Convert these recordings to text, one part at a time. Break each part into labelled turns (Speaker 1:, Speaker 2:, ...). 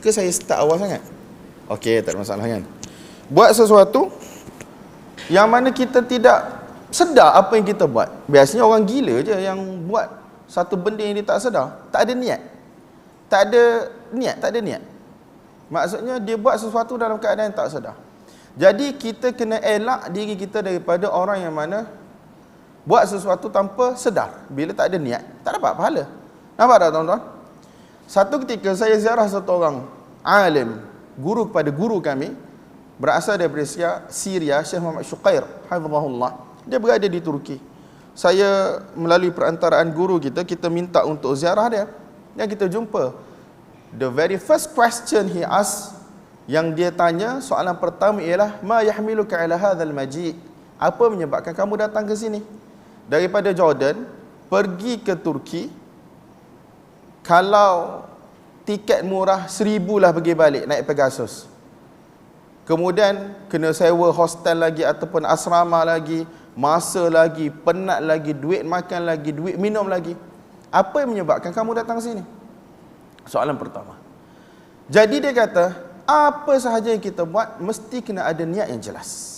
Speaker 1: Ke saya start awal sangat? Okey, tak ada masalah kan. Buat sesuatu yang mana kita tidak sedar apa yang kita buat. Biasanya orang gila je yang buat satu benda yang dia tak sedar. Tak ada niat. Tak ada niat. Maksudnya dia buat sesuatu dalam keadaan yang tak sedar. Jadi kita kena elak diri kita daripada orang yang mana buat sesuatu tanpa sedar. Bila tak ada niat, tak dapat pahala. Nampak tak tuan-tuan? Satu ketika saya ziarah satu orang alim, guru kepada guru kami, berasal daripada Syria, Syekh Muhammad Syuqair, hafizahullah. Dia berada di Turki. Saya melalui perantaraan guru kita minta untuk ziarah dia. Yang kita jumpa, the very first question he asked, yang dia tanya, soalan pertama ialah, ma yahmiluka ala hadzal maji'? Apa menyebabkan kamu datang ke sini? Daripada Jordan pergi ke Turki, kalau tiket murah 1,000 lah pergi balik naik Pegasus. Kemudian kena sewa hostel lagi ataupun asrama lagi, masa lagi, penat lagi, duit makan lagi, duit minum lagi. Apa yang menyebabkan kamu datang sini? Soalan pertama. Jadi dia kata, apa sahaja yang kita buat mesti kena ada niat yang jelas.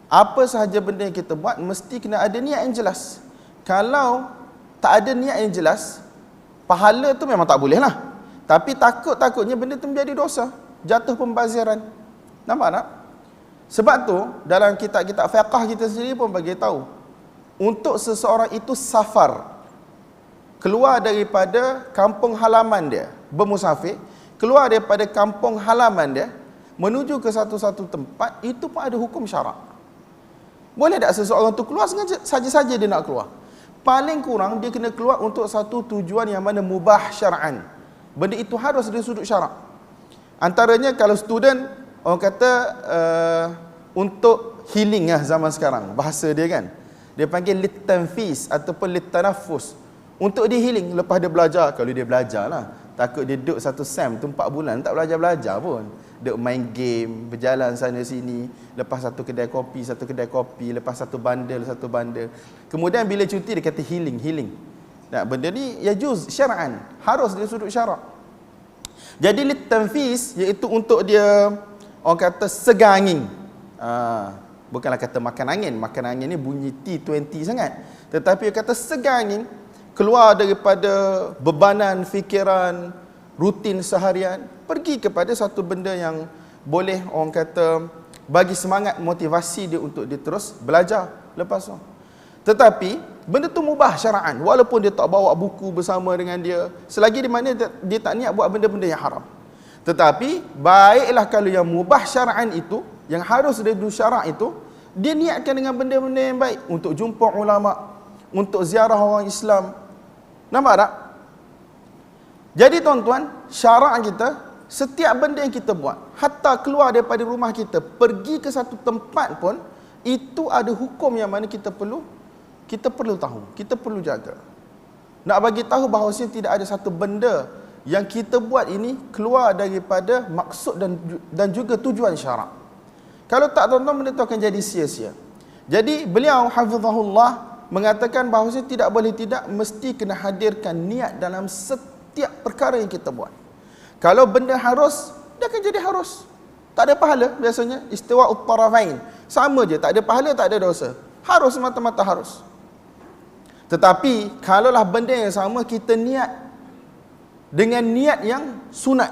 Speaker 1: Apa sahaja benda yang kita buat mesti kena ada niat yang jelas. Kalau tak ada niat yang jelas, pahala tu memang tak boleh lah. Tapi takutnya benda tu menjadi dosa, jatuh pembaziran. Nampak tak? Sebab tu dalam kitab-kitab fiqh kita sendiri pun bagi tahu, untuk seseorang itu safar, keluar daripada kampung halaman dia, bermusafir, keluar daripada kampung halaman dia menuju ke satu-satu tempat, itu pun ada hukum syarak. Boleh tak seseorang tu keluar saja-saja dia nak keluar? Paling kurang dia kena keluar untuk satu tujuan yang mana mubah syar'an. Benda itu harus dari sudut syarak. Antaranya kalau student, orang kata untuk healing lah zaman sekarang, bahasa dia kan, dia panggil litanfis ataupun litanafus. Untuk dia healing, lepas dia belajar, kalau dia belajar lah, takut dia duduk satu sem tu 4 bulan tak belajar-belajar pun, duduk main game, berjalan sana sini, lepas satu kedai kopi, lepas satu bandel, kemudian bila cuti dia kata healing. Nah, benda ni yajuz syar'an, harus dari sudut syarak. Jadi litanfis, iaitu untuk dia, orang kata segar angin. Bukanlah kata makan angin ni bunyi T20 sangat, tetapi dia kata segar angin, keluar daripada bebanan fikiran rutin seharian, pergi kepada satu benda yang boleh, orang kata, bagi semangat, motivasi dia untuk dia terus belajar lepas tu. Tetapi benda tu mubah syara'an, walaupun dia tak bawa buku bersama dengan dia, selagi di mana dia tak niat buat benda-benda yang haram. Tetapi baiklah kalau yang mubah syara'an itu, yang harus dari syarak itu, dia niatkan dengan benda-benda yang baik, untuk jumpa ulama, untuk ziarah orang Islam. Nampak tak? Jadi tuan-tuan, syarak kita, setiap benda yang kita buat, hatta keluar daripada rumah kita, pergi ke satu tempat pun, itu ada hukum yang mana kita perlu tahu, kita perlu jaga. Nak bagi tahu bahawasanya tidak ada satu benda yang kita buat ini keluar daripada maksud dan juga tujuan syarak. Kalau tak, tuan-tuan, benda itu akan jadi sia-sia. Jadi beliau hafizahullah mengatakan bahawasanya tidak boleh tidak, mesti kena hadirkan niat dalam setiap perkara yang kita buat. Kalau benda harus, dia akan jadi harus. Tak ada pahala biasanya, istiwa'ut tarafain. Sama je, tak ada pahala, tak ada dosa. Harus semata-mata harus. Tetapi kalaulah benda yang sama kita niat dengan niat yang sunat,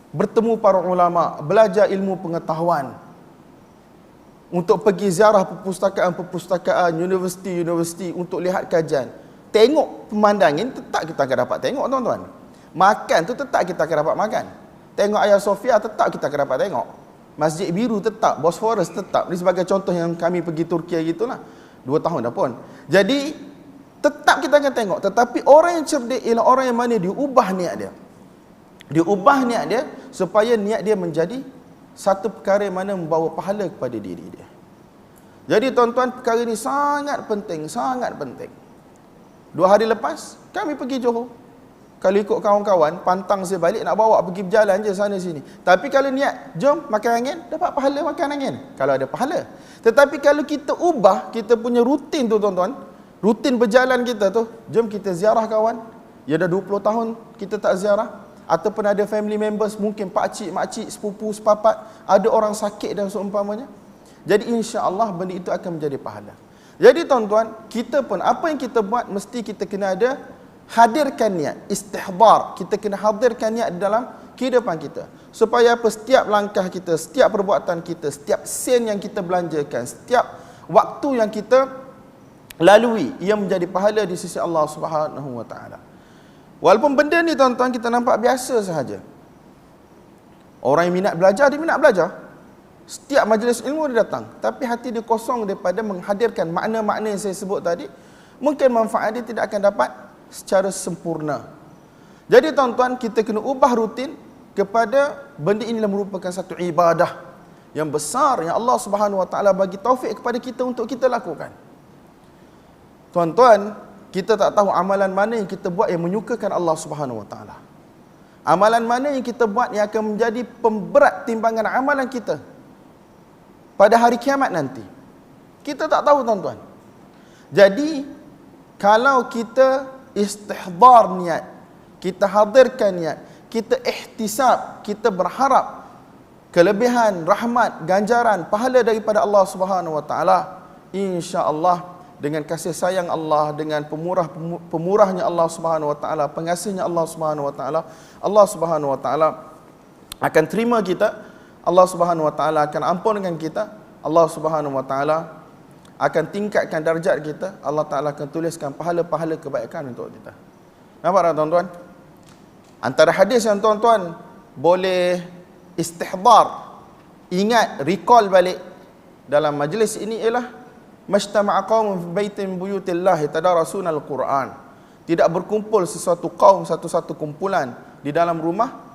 Speaker 1: bertemu para ulama, belajar ilmu pengetahuan, untuk pergi ziarah perpustakaan, universiti untuk lihat kajian, tengok pemandangan, tetap kita akan dapat tengok, tuan-tuan. Makan tu tetap kita akan dapat makan. Tengok Hagia Sophia tetap kita akan dapat tengok. Masjid Biru tetap, Bosphorus tetap. Ini sebagai contoh yang kami pergi Turki gitulah. 2 tahun dah pun. Jadi tetap kita akan tengok. Tetapi orang yang cerdik ialah orang yang mana dia ubah niat dia. Dia ubah niat dia supaya niat dia menjadi satu perkara yang mana membawa pahala kepada diri dia. Jadi tuan-tuan, perkara ini sangat penting, sangat penting. 2 hari lepas kami pergi Johor. Kalau ikut kawan-kawan, pantang saya balik, nak bawa pergi berjalan je sana sini. Tapi kalau niat, jom makan angin, dapat pahala makan angin. Kalau ada pahala. Tetapi kalau kita ubah kita punya rutin tu, tuan-tuan, rutin berjalan kita tu, jom kita ziarah kawan. Ya dah 20 tahun kita tak ziarah. ataupun ada family members, mungkin pakcik, makcik, sepupu, sepapat, ada orang sakit dan seumpamanya. Jadi insya-Allah benda itu akan menjadi pahala. Jadi tuan-tuan, kita pun apa yang kita buat mesti kita kena ada hadirkan niat, istihdar. Kita kena hadirkan niat dalam kehidupan kita. Supaya apa? Setiap langkah kita, setiap perbuatan kita, setiap sen yang kita belanjakan, setiap waktu yang kita lalui, ia menjadi pahala di sisi Allah Subhanahu wa taala. Walaupun benda ni tuan-tuan kita nampak biasa sahaja. Orang yang minat belajar, dia minat belajar. Setiap majlis ilmu dia datang, tapi hati dia kosong daripada menghadirkan makna-makna yang saya sebut tadi. Mungkin manfaat dia tidak akan dapat secara sempurna. Jadi tuan-tuan, kita kena ubah rutin kepada benda ini merupakan satu ibadah yang besar yang Allah Subhanahu wa taala bagi taufik kepada kita untuk kita lakukan. Tuan-tuan, kita tak tahu amalan mana yang kita buat yang menyukakan Allah Subhanahu wa taala. Amalan mana yang kita buat yang akan menjadi pemberat timbangan amalan kita pada hari kiamat nanti. Kita tak tahu tuan-tuan. Jadi kalau kita istihdar niat, kita hadirkan niat, kita ihtisab, kita berharap kelebihan, rahmat, ganjaran, pahala daripada Allah Subhanahu wa taala, insya-Allah dengan kasih sayang Allah, dengan pemurahnya Allah Subhanahu wa taala, pengasihnya Allah Subhanahu wa taala, Allah Subhanahu wa taala akan terima kita. Allah Subhanahu wa taala akan ampunkan kita. Allah Subhanahu wa taala akan tingkatkan darjat kita. Allah taala akan tuliskan pahala-pahala kebaikan untuk kita. Nampak tak tuan-tuan? Antara hadis yang tuan-tuan boleh istihdar, ingat, recall balik dalam majlis ini ialah mashtama'a qaumun fi baitin buyutillah yatadarasuna al-Quran. Tidak berkumpul sesuatu kaum, satu-satu kumpulan di dalam rumah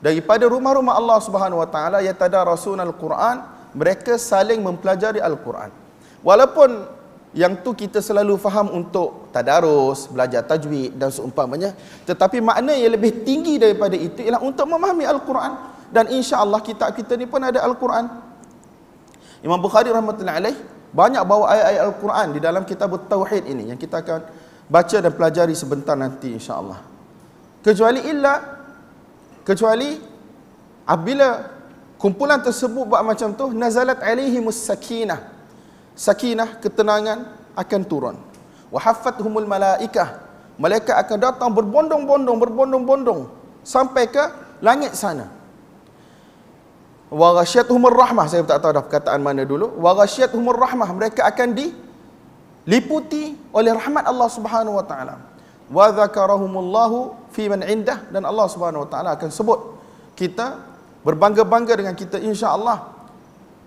Speaker 1: daripada rumah-rumah Allah Subhanahu wa taala yatadarasuna al-Quran, mereka saling mempelajari al-Quran. Walaupun yang tu kita selalu faham untuk tadarus, belajar tajwid dan seumpamanya, tetapi makna yang lebih tinggi daripada itu ialah untuk memahami al-Quran. Dan insya-Allah kitab kita ni pun ada al-Quran. Imam Bukhari rahmatullahi alaih banyak bawa ayat-ayat al-Quran di dalam kitab tauhid ini yang kita akan baca dan pelajari sebentar nanti insya-Allah. Kecuali apabila kumpulan tersebut buat macam tu, nazalat alaihimus sakinah. Sakinah, ketenangan akan turun. Wa haffathumul malaikah. Malaikat akan datang berbondong-bondong sampai ke langit sana. Wa ghasyiyatuhumur rahmah, saya tak tahu dah perkataan mana dulu. Wa ghasyiyatuhumur rahmah, mereka akan diliputi oleh rahmat Allah Subhanahu wa taala. Wa dzakarahumullahu fi man indah, dan Allah Subhanahu wa taala akan sebut kita, berbangga-bangga dengan kita insya-Allah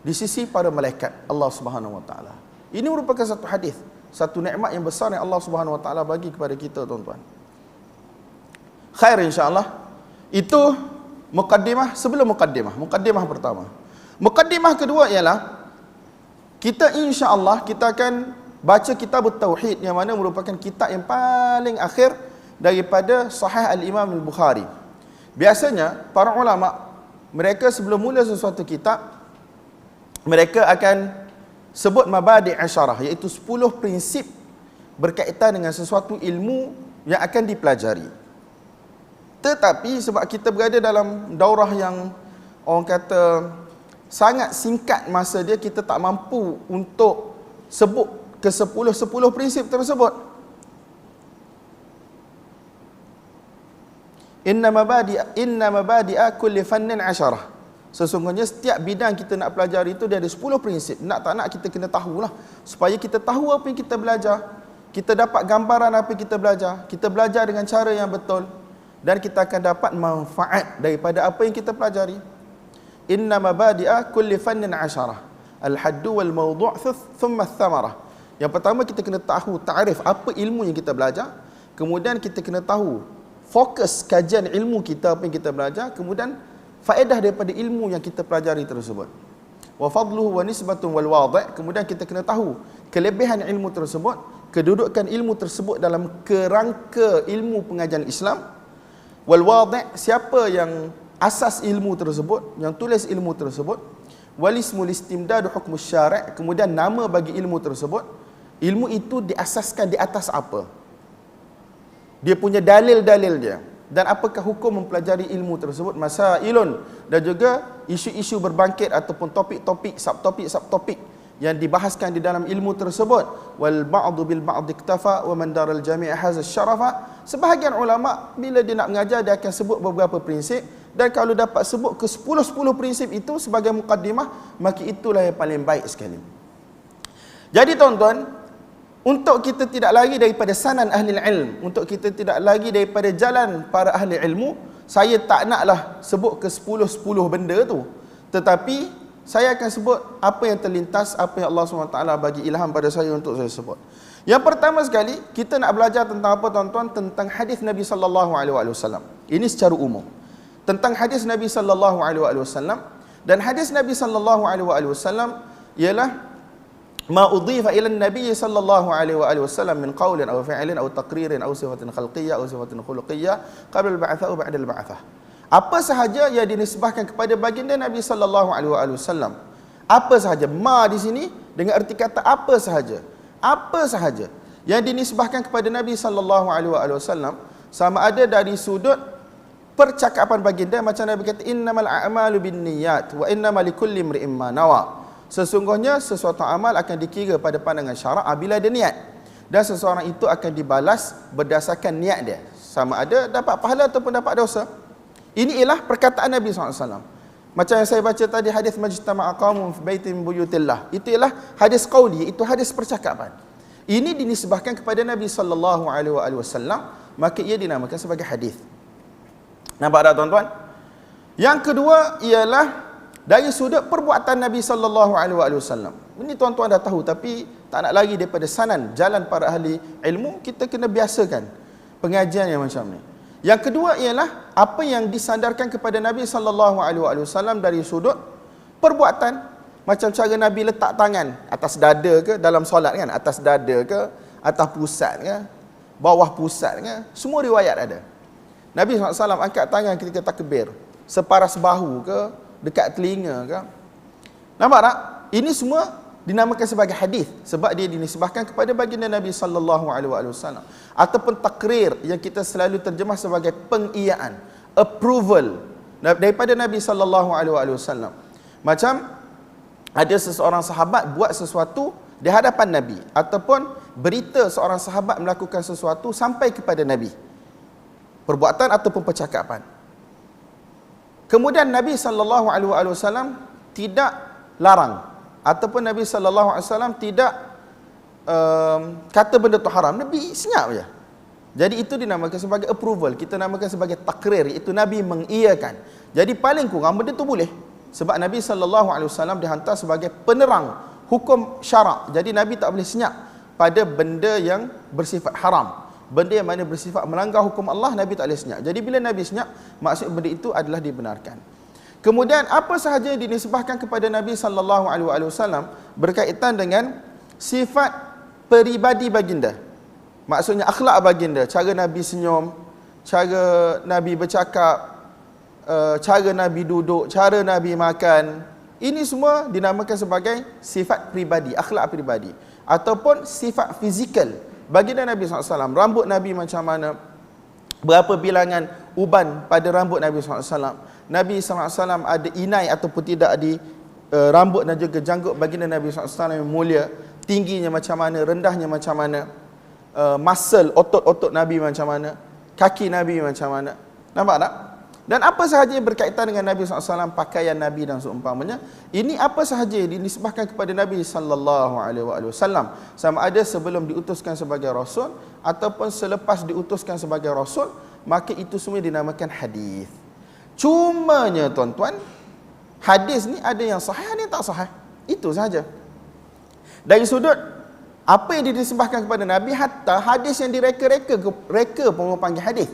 Speaker 1: di sisi para malaikat Allah Subhanahu wa taala. Ini merupakan satu hadis, satu nikmat yang besar yang Allah Subhanahu wa taala bagi kepada kita tuan-tuan. Khair insya-Allah. Itu mukaddimah sebelum mukaddimah pertama. Mukaddimah kedua ialah kita insya-Allah kita akan baca kitab tauhid yang mana merupakan kitab yang paling akhir daripada Sahih al-Imam al-Bukhari. Biasanya para ulama mereka sebelum mula sesuatu kitab, mereka akan sebut mabadi' asyarah, iaitu 10 prinsip berkaitan dengan sesuatu ilmu yang akan dipelajari. Tetapi sebab kita berada dalam daurah yang orang kata sangat singkat masa dia, kita tak mampu untuk sebut ke 10 prinsip tersebut. Inna mabadi'a kulli fannin asyarah. Sesungguhnya setiap bidang kita nak pelajari itu dia ada 10 prinsip. Nak tak nak kita kena tahulah, supaya kita tahu apa yang kita belajar, kita dapat gambaran apa yang kita belajar, kita belajar dengan cara yang betul, dan kita akan dapat manfaat daripada apa yang kita pelajari. Inna mabadi'a kulli fannin asyarah. Al-haddu wal mawdu' thumma ath-thamarah. Yang pertama kita kena tahu ta'rif apa ilmu yang kita belajar, kemudian kita kena tahu fokus kajian ilmu kita apa yang kita belajar, kemudian faedah daripada ilmu yang kita pelajari tersebut. Wa fadluhu wa nisbatun wal wadi', kemudian kita kena tahu kelebihan ilmu tersebut, kedudukan ilmu tersebut dalam kerangka ilmu pengajian Islam. Wal wadi', siapa yang asas ilmu tersebut, yang tulis ilmu tersebut. Wal ismul istimdadu hukmu syari', kemudian nama bagi ilmu tersebut. Ilmu itu diasaskan di atas apa? Dia punya dalil-dalil dia. dan apakah hukum mempelajari ilmu tersebut, masailun, dan juga isu-isu berbangkit ataupun topik-topik, subtopik yang dibahaskan di dalam ilmu tersebut. Wal ba'du bil ba'd iktafa wa man daral jami' hadha syarafa. Sebahagian ulama bila dia nak mengajar dia akan sebut beberapa prinsip, dan kalau dapat sebut ke 10 prinsip itu sebagai mukaddimah, maka itulah yang paling baik sekali. Jadi tuan-tuan, untuk kita tidak lagi daripada sanan ahli ilm, untuk kita tidak lagi daripada jalan para ahli ilmu, saya tak naklah sebut ke 10 benda tu, tetapi saya akan sebut apa yang terlintas, apa yang Allah SWT bagi ilham pada saya untuk saya sebut. Yang pertama sekali, kita nak belajar tentang apa tuan-tuan? Tentang hadis Nabi SAW. Ini secara umum. Tentang hadis Nabi SAW. Dan hadis Nabi SAW ialah ma udhifa ila Nabi SAW min qawlin aw fi'lin aw taqririn aw sifatin khalqiyyah aw sifatin khuluqiyyah qabla al-ba'thah aw ba'da al-ba'thah. Apa sahaja yang dinisbahkan kepada baginda Nabi SAW. Apa sahaja. Ma di sini dengan erti kata apa sahaja. Apa sahaja yang dinisbahkan kepada Nabi SAW, sama ada dari sudut percakapan baginda, macam Nabi kata innamal a'malu binniyat wa innamal likulli imri'in ma nawa. Sesungguhnya sesuatu amal akan dikira pada pandangan syarak bila ada niat, dan seseorang itu akan dibalas berdasarkan niat dia, sama ada dapat pahala ataupun dapat dosa. Ini ialah perkataan Nabi SAW. Macam yang saya baca tadi, hadis majtama'a qaumun fi baitin buyutillah. Itu ialah hadis qauli, itu hadis percakapan. Ini dinisbahkan kepada Nabi SAW, maka ia dinamakan sebagai hadis. Nampak tak tuan-tuan? Yang kedua ialah dari sudut perbuatan Nabi SAW. Ini tuan-tuan dah tahu, tapi tak nak lagi daripada sanan jalan para ahli ilmu, kita kena biasakan pengajian yang macam ni. Yang kedua ialah apa yang disandarkan kepada Nabi SAW dari sudut perbuatan. Macam cara Nabi letak tangan atas dada ke dalam solat kan, atas dada ke, atas pusat ke, bawah pusat ke, semua riwayat ada. Nabi SAW angkat tangan ketika takbir, separas bahu ke, dekat telinga ke. Nampak tak? Ini semua dinamakan sebagai hadis sebab dia dinisbahkan kepada baginda Nabi SAW. Ataupun takrir yang kita selalu terjemah sebagai pengiyaan, approval daripada Nabi SAW. Macam ada seseorang sahabat buat sesuatu di hadapan Nabi, ataupun berita seorang sahabat melakukan sesuatu sampai kepada Nabi, perbuatan ataupun percakapan. Kemudian Nabi SAW tidak larang, ataupun Nabi SAW tidak kata benda tu haram. Nabi senyap je. Jadi itu dinamakan sebagai approval. Kita namakan sebagai takrir, iaitu Nabi mengiyakan. Jadi paling kurang benda tu boleh. Sebab Nabi SAW dihantar sebagai penerang hukum syarak. Jadi Nabi tak boleh senyap pada benda yang bersifat haram. Benda yang mana bersifat melanggar hukum Allah, Nabi tak boleh senyap. Jadi bila Nabi senyap, maksud benda itu adalah dibenarkan. Kemudian apa sahaja yang dinisbahkan kepada Nabi SAW berkaitan dengan sifat peribadi baginda. Maksudnya akhlak baginda, cara Nabi senyum, cara Nabi bercakap, cara Nabi duduk, cara Nabi makan. Ini semua dinamakan sebagai sifat peribadi, akhlak peribadi. Ataupun sifat fizikal baginda Nabi SAW. Rambut Nabi macam mana, berapa bilangan uban pada rambut Nabi SAW. Nabi SAW ada inai ataupun tidak di rambut dan juga janggut baginda Nabi SAW yang mulia. Tingginya macam mana, rendahnya macam mana, muscle, otot-otot Nabi macam mana, kaki Nabi macam mana. Nampak tak? Dan apa sahaja yang berkaitan dengan Nabi SAW, pakaian Nabi dan seumpamanya, ini apa sahaja yang dinisbahkan kepada Nabi SAW, sama ada sebelum diutuskan sebagai Rasul ataupun selepas diutuskan sebagai Rasul, maka itu semua dinamakan hadis. Cumanya tuan-tuan, hadis ni ada yang sahih, ada yang tak sahih. Itu sahaja. Dari sudut apa yang dinisbahkan kepada Nabi, hatta hadis yang direka-reka pun orang panggil hadis.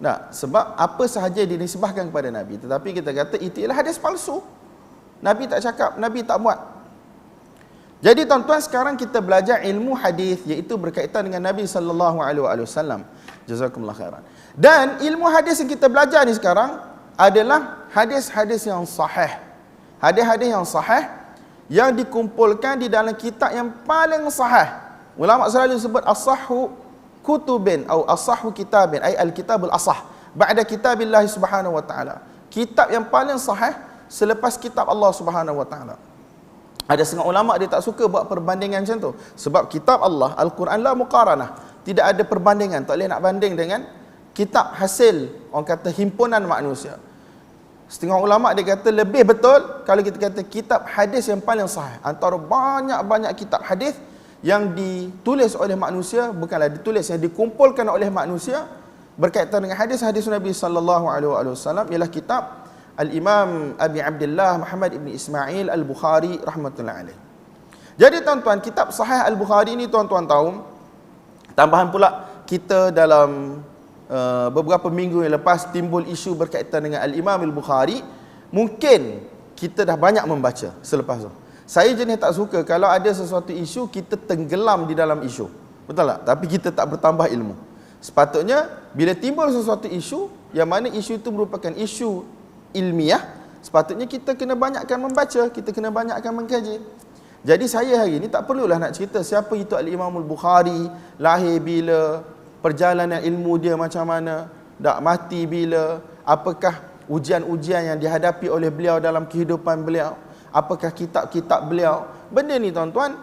Speaker 1: Nah, sebab apa sahaja dinisbahkan kepada Nabi, tetapi kita kata itu ialah hadis palsu. Nabi tak cakap, Nabi tak buat. Jadi tuan-tuan, sekarang kita belajar ilmu hadis, iaitu berkaitan dengan Nabi SAW. Jazakumullah khairan. Dan ilmu hadis yang kita belajar ni sekarang adalah hadis-hadis yang sahih. Hadis-hadis yang sahih yang dikumpulkan di dalam kitab yang paling sahih. Ulama selalu sebut as-sahhu kutubin atau as-sahhu kitabin, ay al-kitabul asah. ba'da kitabillah subhanahu wa ta'ala. Kitab yang paling sahih selepas kitab Allah subhanahu wa ta'ala. Ada setengah ulama dia tak suka buat perbandingan macam tu. Sebab kitab Allah, Al-Quran la muqaranah. Tidak ada perbandingan. Tak boleh nak banding dengan kitab hasil, orang kata, himpunan manusia. Setengah ulama dia kata lebih betul kalau kita kata kitab hadis yang paling sahih. Antara banyak-banyak kitab hadis yang ditulis oleh manusia, bukanlah ditulis, yang dikumpulkan oleh manusia berkaitan dengan hadis-hadis Nabi sallallahu alaihi wasallam, ialah kitab Al-Imam Abi Abdullah Muhammad ibn Ismail Al-Bukhari rahmatullahi alaih. Jadi tuan-tuan, kitab Sahih Al-Bukhari ni tuan-tuan tahu, tambahan pula kita dalam beberapa minggu yang lepas timbul isu berkaitan dengan Al-Imam Al-Bukhari. Mungkin kita dah banyak membaca selepas tu. Saya jenis tak suka kalau ada sesuatu isu kita tenggelam di dalam isu. Betul tak? Tapi kita tak bertambah ilmu. Sepatutnya bila timbul sesuatu isu yang mana isu itu merupakan isu ilmiah, sepatutnya kita kena banyakkan membaca, kita kena banyakkan mengkaji. Jadi saya hari ini tak perlulah nak cerita siapa itu Al-Imam Al-Bukhari, lahir bila, perjalanan ilmu dia macam mana, dak mati bila, apakah ujian-ujian yang dihadapi oleh beliau dalam kehidupan beliau, apakah kitab-kitab beliau. Benda ni tuan-tuan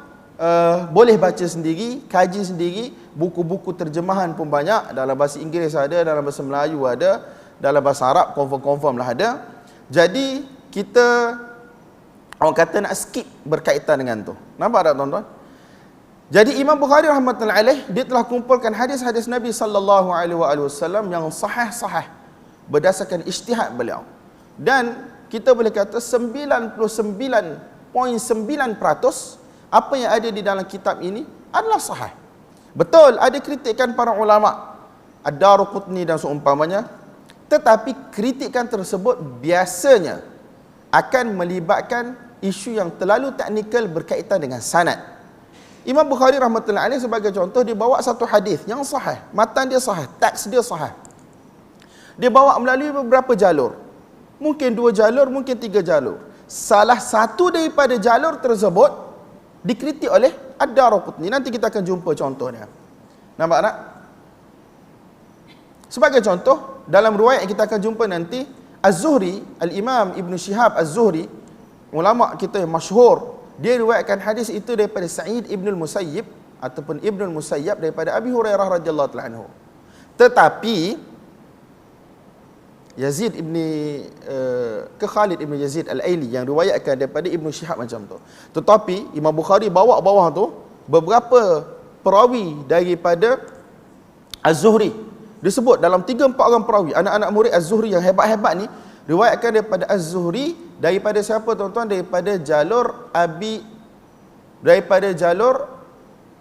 Speaker 1: boleh baca sendiri, kaji sendiri. Buku-buku terjemahan pun banyak, dalam bahasa Inggeris ada, dalam bahasa Melayu ada, dalam bahasa Arab confirm lah ada. Jadi kita, orang kata, nak skip berkaitan dengan tu. Nampak tak tuan-tuan? Jadi Imam Bukhari rahmatullahi alaih, dia telah kumpulkan hadis-hadis Nabi sallallahu alaihi wasallam yang sahih-sahih berdasarkan ijtihad beliau. Dan kita boleh kata 99.9% apa yang ada di dalam kitab ini adalah sahih. Betul, ada kritikan para ulama, Ad-Daruqutni dan seumpamanya, tetapi kritikan tersebut biasanya akan melibatkan isu yang terlalu teknikal berkaitan dengan sanad. Imam Bukhari rahmatullahi alaih sebagai contoh, dia bawa satu hadis yang sahih, matan dia sahih, teks dia sahih. Dia bawa melalui beberapa jalur. Mungkin 2 jalur, mungkin 3 jalur. Salah satu daripada jalur tersebut dikritik oleh Ad-Daruqutni. Nanti kita akan jumpa contohnya. Nampak tak? Sebagai contoh, dalam riwayat yang kita akan jumpa nanti, Az-Zuhri, Al-Imam Ibn Shihab Az-Zuhri, ulama kita yang masyhur, dia riwayatkan hadis itu daripada Sa'id Ibn Al-Musayyib ataupun Ibn Al-Musayyab daripada Abi Hurairah radhiyallahu ta'ala anhu. Tetapi Yazid ibn Khalid ibn Yazid Al-Aili yang riwayatkan daripada Ibn Shihab macam tu. Tetapi Imam Bukhari bawa bawah tu beberapa perawi daripada Az-Zuhri. Disebut dalam 3-4 orang perawi, anak-anak murid Az-Zuhri yang hebat-hebat ni, riwayatkan daripada Az-Zuhri daripada siapa tuan-tuan? Daripada jalur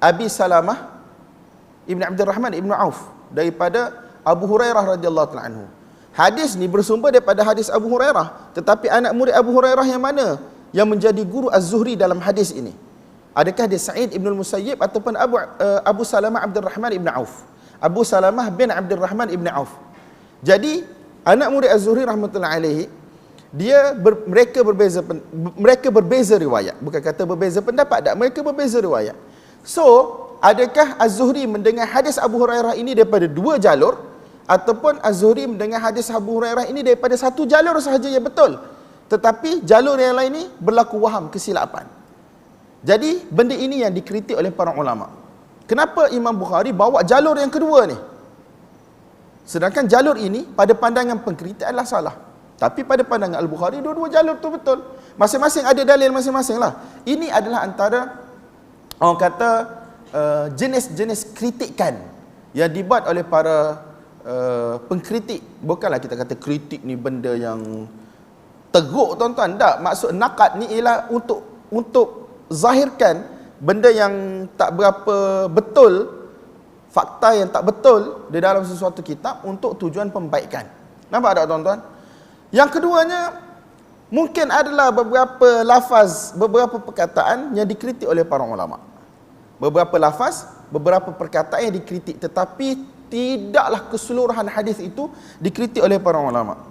Speaker 1: Abi Salamah Ibn Abdurrahman Ibn Auf, daripada Abu Hurairah radhiyallahu ta'ala anhu. Hadis ni bersumber daripada hadis Abu Hurairah, tetapi anak murid Abu Hurairah yang mana yang menjadi guru Az-Zuhri dalam hadis ini? Adakah dia Sa'id Ibn Al-Musayyib ataupun Abu Salamah Abdurrahman Ibn Auf? Abu Salamah bin Abdurrahman Ibn Auf. Jadi anak murid Az-Zuhri rahmatullahi alaihi, mereka berbeza riwayat. Bukan kata berbeza pendapat, tak, mereka berbeza riwayat. So, adakah Az-Zuhri mendengar hadis Abu Hurairah ini daripada 2 jalur, ataupun Az-Zuhri mendengar hadis Abu Hurairah ini daripada 1 jalur sahaja yang betul, tetapi jalur yang lain ini berlaku waham, kesilapan. Jadi benda ini yang dikritik oleh para ulama. Kenapa Imam Bukhari bawa jalur yang kedua ni? Sedangkan jalur ini pada pandangan pengkritik adalah salah. Tapi pada pandangan Al-Bukhari, dua-dua jalur tu betul. Masing-masing ada dalil masing-masing lah. Ini adalah antara, orang kata, jenis-jenis kritikan yang dibuat oleh para pengkritik. Bukanlah kita kata kritik ni benda yang teruk tuan-tuan. Tak, maksud naqad ni ialah untuk zahirkan benda yang tak berapa betul, fakta yang tak betul di dalam sesuatu kitab untuk tujuan pembaikan. Nampak tak tuan-tuan? Yang keduanya, mungkin adalah beberapa lafaz, beberapa perkataan yang dikritik oleh para ulama. Beberapa lafaz, beberapa perkataan yang dikritik, tetapi tidaklah keseluruhan hadis itu dikritik oleh para ulama.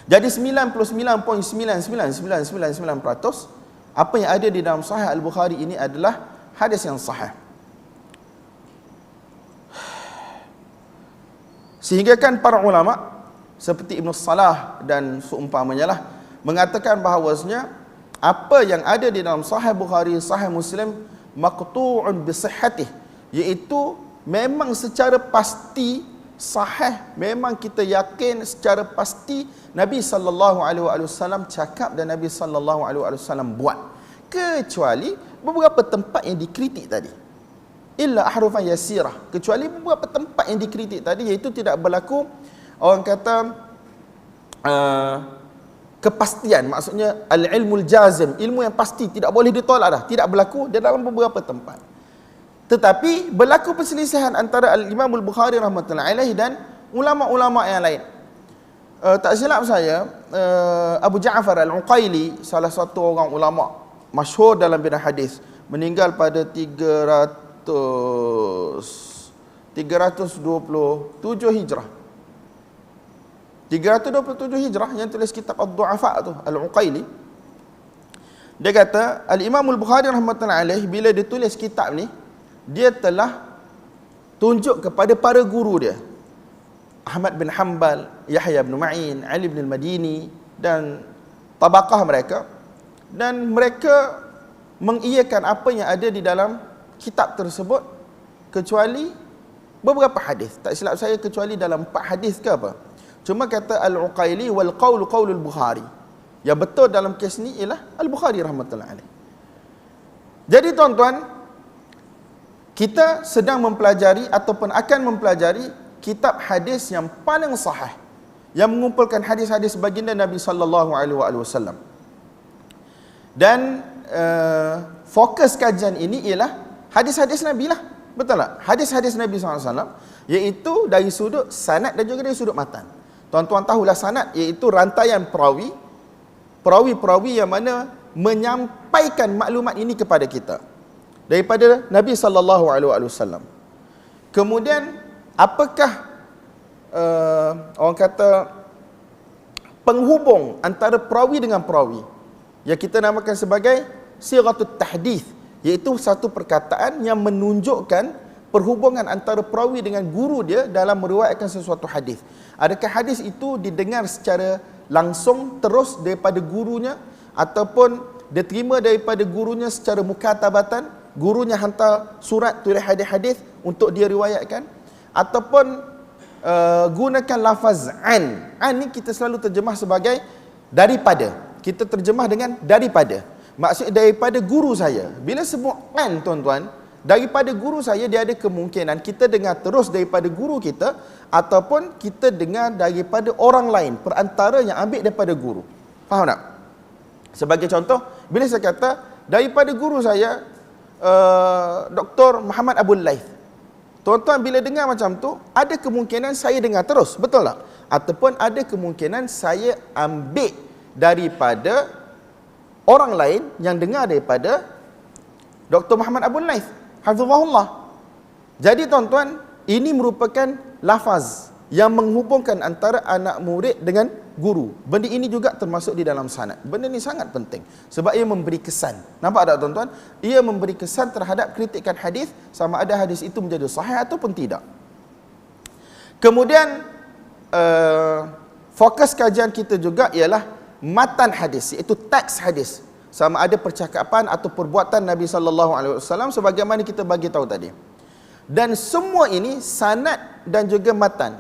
Speaker 1: Jadi 99.99999% apa yang ada di dalam Sahih Al-Bukhari ini adalah hadis yang sahih. Sehingga kan para ulama seperti Ibn Salah dan seumpamanya lah mengatakan bahawasanya apa yang ada di dalam Sahih Bukhari, Sahih Muslim maqtu'un bi sihhatih, iaitu memang secara pasti sahih, memang kita yakin secara pasti Nabi sallallahu alaihi wasallam cakap dan Nabi sallallahu alaihi wasallam buat, kecuali beberapa tempat yang dikritik tadi. Illa ahrufan yasirah, kecuali beberapa tempat yang dikritik tadi, iaitu tidak berlaku orang kata kepastian, maksudnya al-ilmul jazim, ilmu yang pasti tidak boleh ditolak dah, tidak berlaku di dalam beberapa tempat. Tetapi berlaku perselisihan antara al-Imam al-Bukhari rahmatullahi alaihi dan ulama-ulama yang lain. Tak silap saya, Abu Ja'far al-Uqaili, salah satu orang ulama masyhur dalam bidang hadis, meninggal pada 327 Hijrah. 327 Hijrah yang tulis kitab Ad-Du'afa tu, Al-Uqaili. Dia kata, Al-Imam Al-Bukhari rahmatullahi alaihi bila dia tulis kitab ni, dia telah tunjuk kepada para guru dia, Ahmad bin Hanbal, Yahya bin Ma'in, Ali bin Al-Madini dan tabaqah mereka, dan mereka mengiyakan apa yang ada di dalam kitab tersebut kecuali beberapa hadis. Tak silap saya kecuali dalam 4 hadis ke apa. Cuma kata Al-Uqaili wal qawlu qawlul Bukhari. Yang betul dalam kes ni ialah Al-Bukhari rahmatullahi alaihi. Jadi tuan-tuan, kita sedang mempelajari ataupun akan mempelajari kitab hadis yang paling sahih, yang mengumpulkan hadis-hadis baginda Nabi sallallahu alaihi wasallam. Dan fokus kajian ini ialah hadis-hadis Nabi lah. Betul tak? Hadis-hadis Nabi SAW, iaitu dari sudut sanad dan juga dari sudut matan. Tuan-tuan tahulah sanad, iaitu rantaian perawi, perawi-perawi yang mana menyampaikan maklumat ini kepada kita daripada Nabi SAW. Kemudian apakah orang kata penghubung antara perawi dengan perawi, yang kita namakan sebagai sighatut tahdits, iaitu satu perkataan yang menunjukkan perhubungan antara perawi dengan guru dia dalam meriwayatkan sesuatu hadis. Adakah hadis itu didengar secara langsung terus daripada gurunya, ataupun dia terima daripada gurunya secara mukatabatan, gurunya hantar surat tulis hadis-hadis untuk dia riwayatkan, ataupun gunakan lafaz an. An ni kita selalu terjemah sebagai daripada. Kita terjemah dengan daripada. Maksud daripada guru saya. Bila sebut an, tuan-tuan, daripada guru saya, dia ada kemungkinan kita dengar terus daripada guru kita, ataupun kita dengar daripada orang lain, perantara yang ambil daripada guru. Faham tak? Sebagai contoh, bila saya kata daripada guru saya, Dr. Muhammad Abdul Laith, tuan-tuan bila dengar macam tu, ada kemungkinan saya dengar terus, betul tak? Ataupun ada kemungkinan saya ambil daripada orang lain yang dengar daripada Dr. Muhammad Abdul Laith, hafizahullah. Jadi tuan-tuan, ini merupakan lafaz yang menghubungkan antara anak murid dengan guru. Benda ini juga termasuk di dalam sanad. Benda ini sangat penting sebab ia memberi kesan. Nampak tak tuan-tuan? Ia memberi kesan terhadap kritikan hadis, sama ada hadis itu menjadi sahih ataupun tidak. Kemudian fokus kajian kita juga ialah matan hadis, iaitu teks hadis, sama ada percakapan atau perbuatan Nabi sallallahu alaihi wasallam sebagaimana kita bagi tahu tadi. Dan semua ini sanad dan juga matan,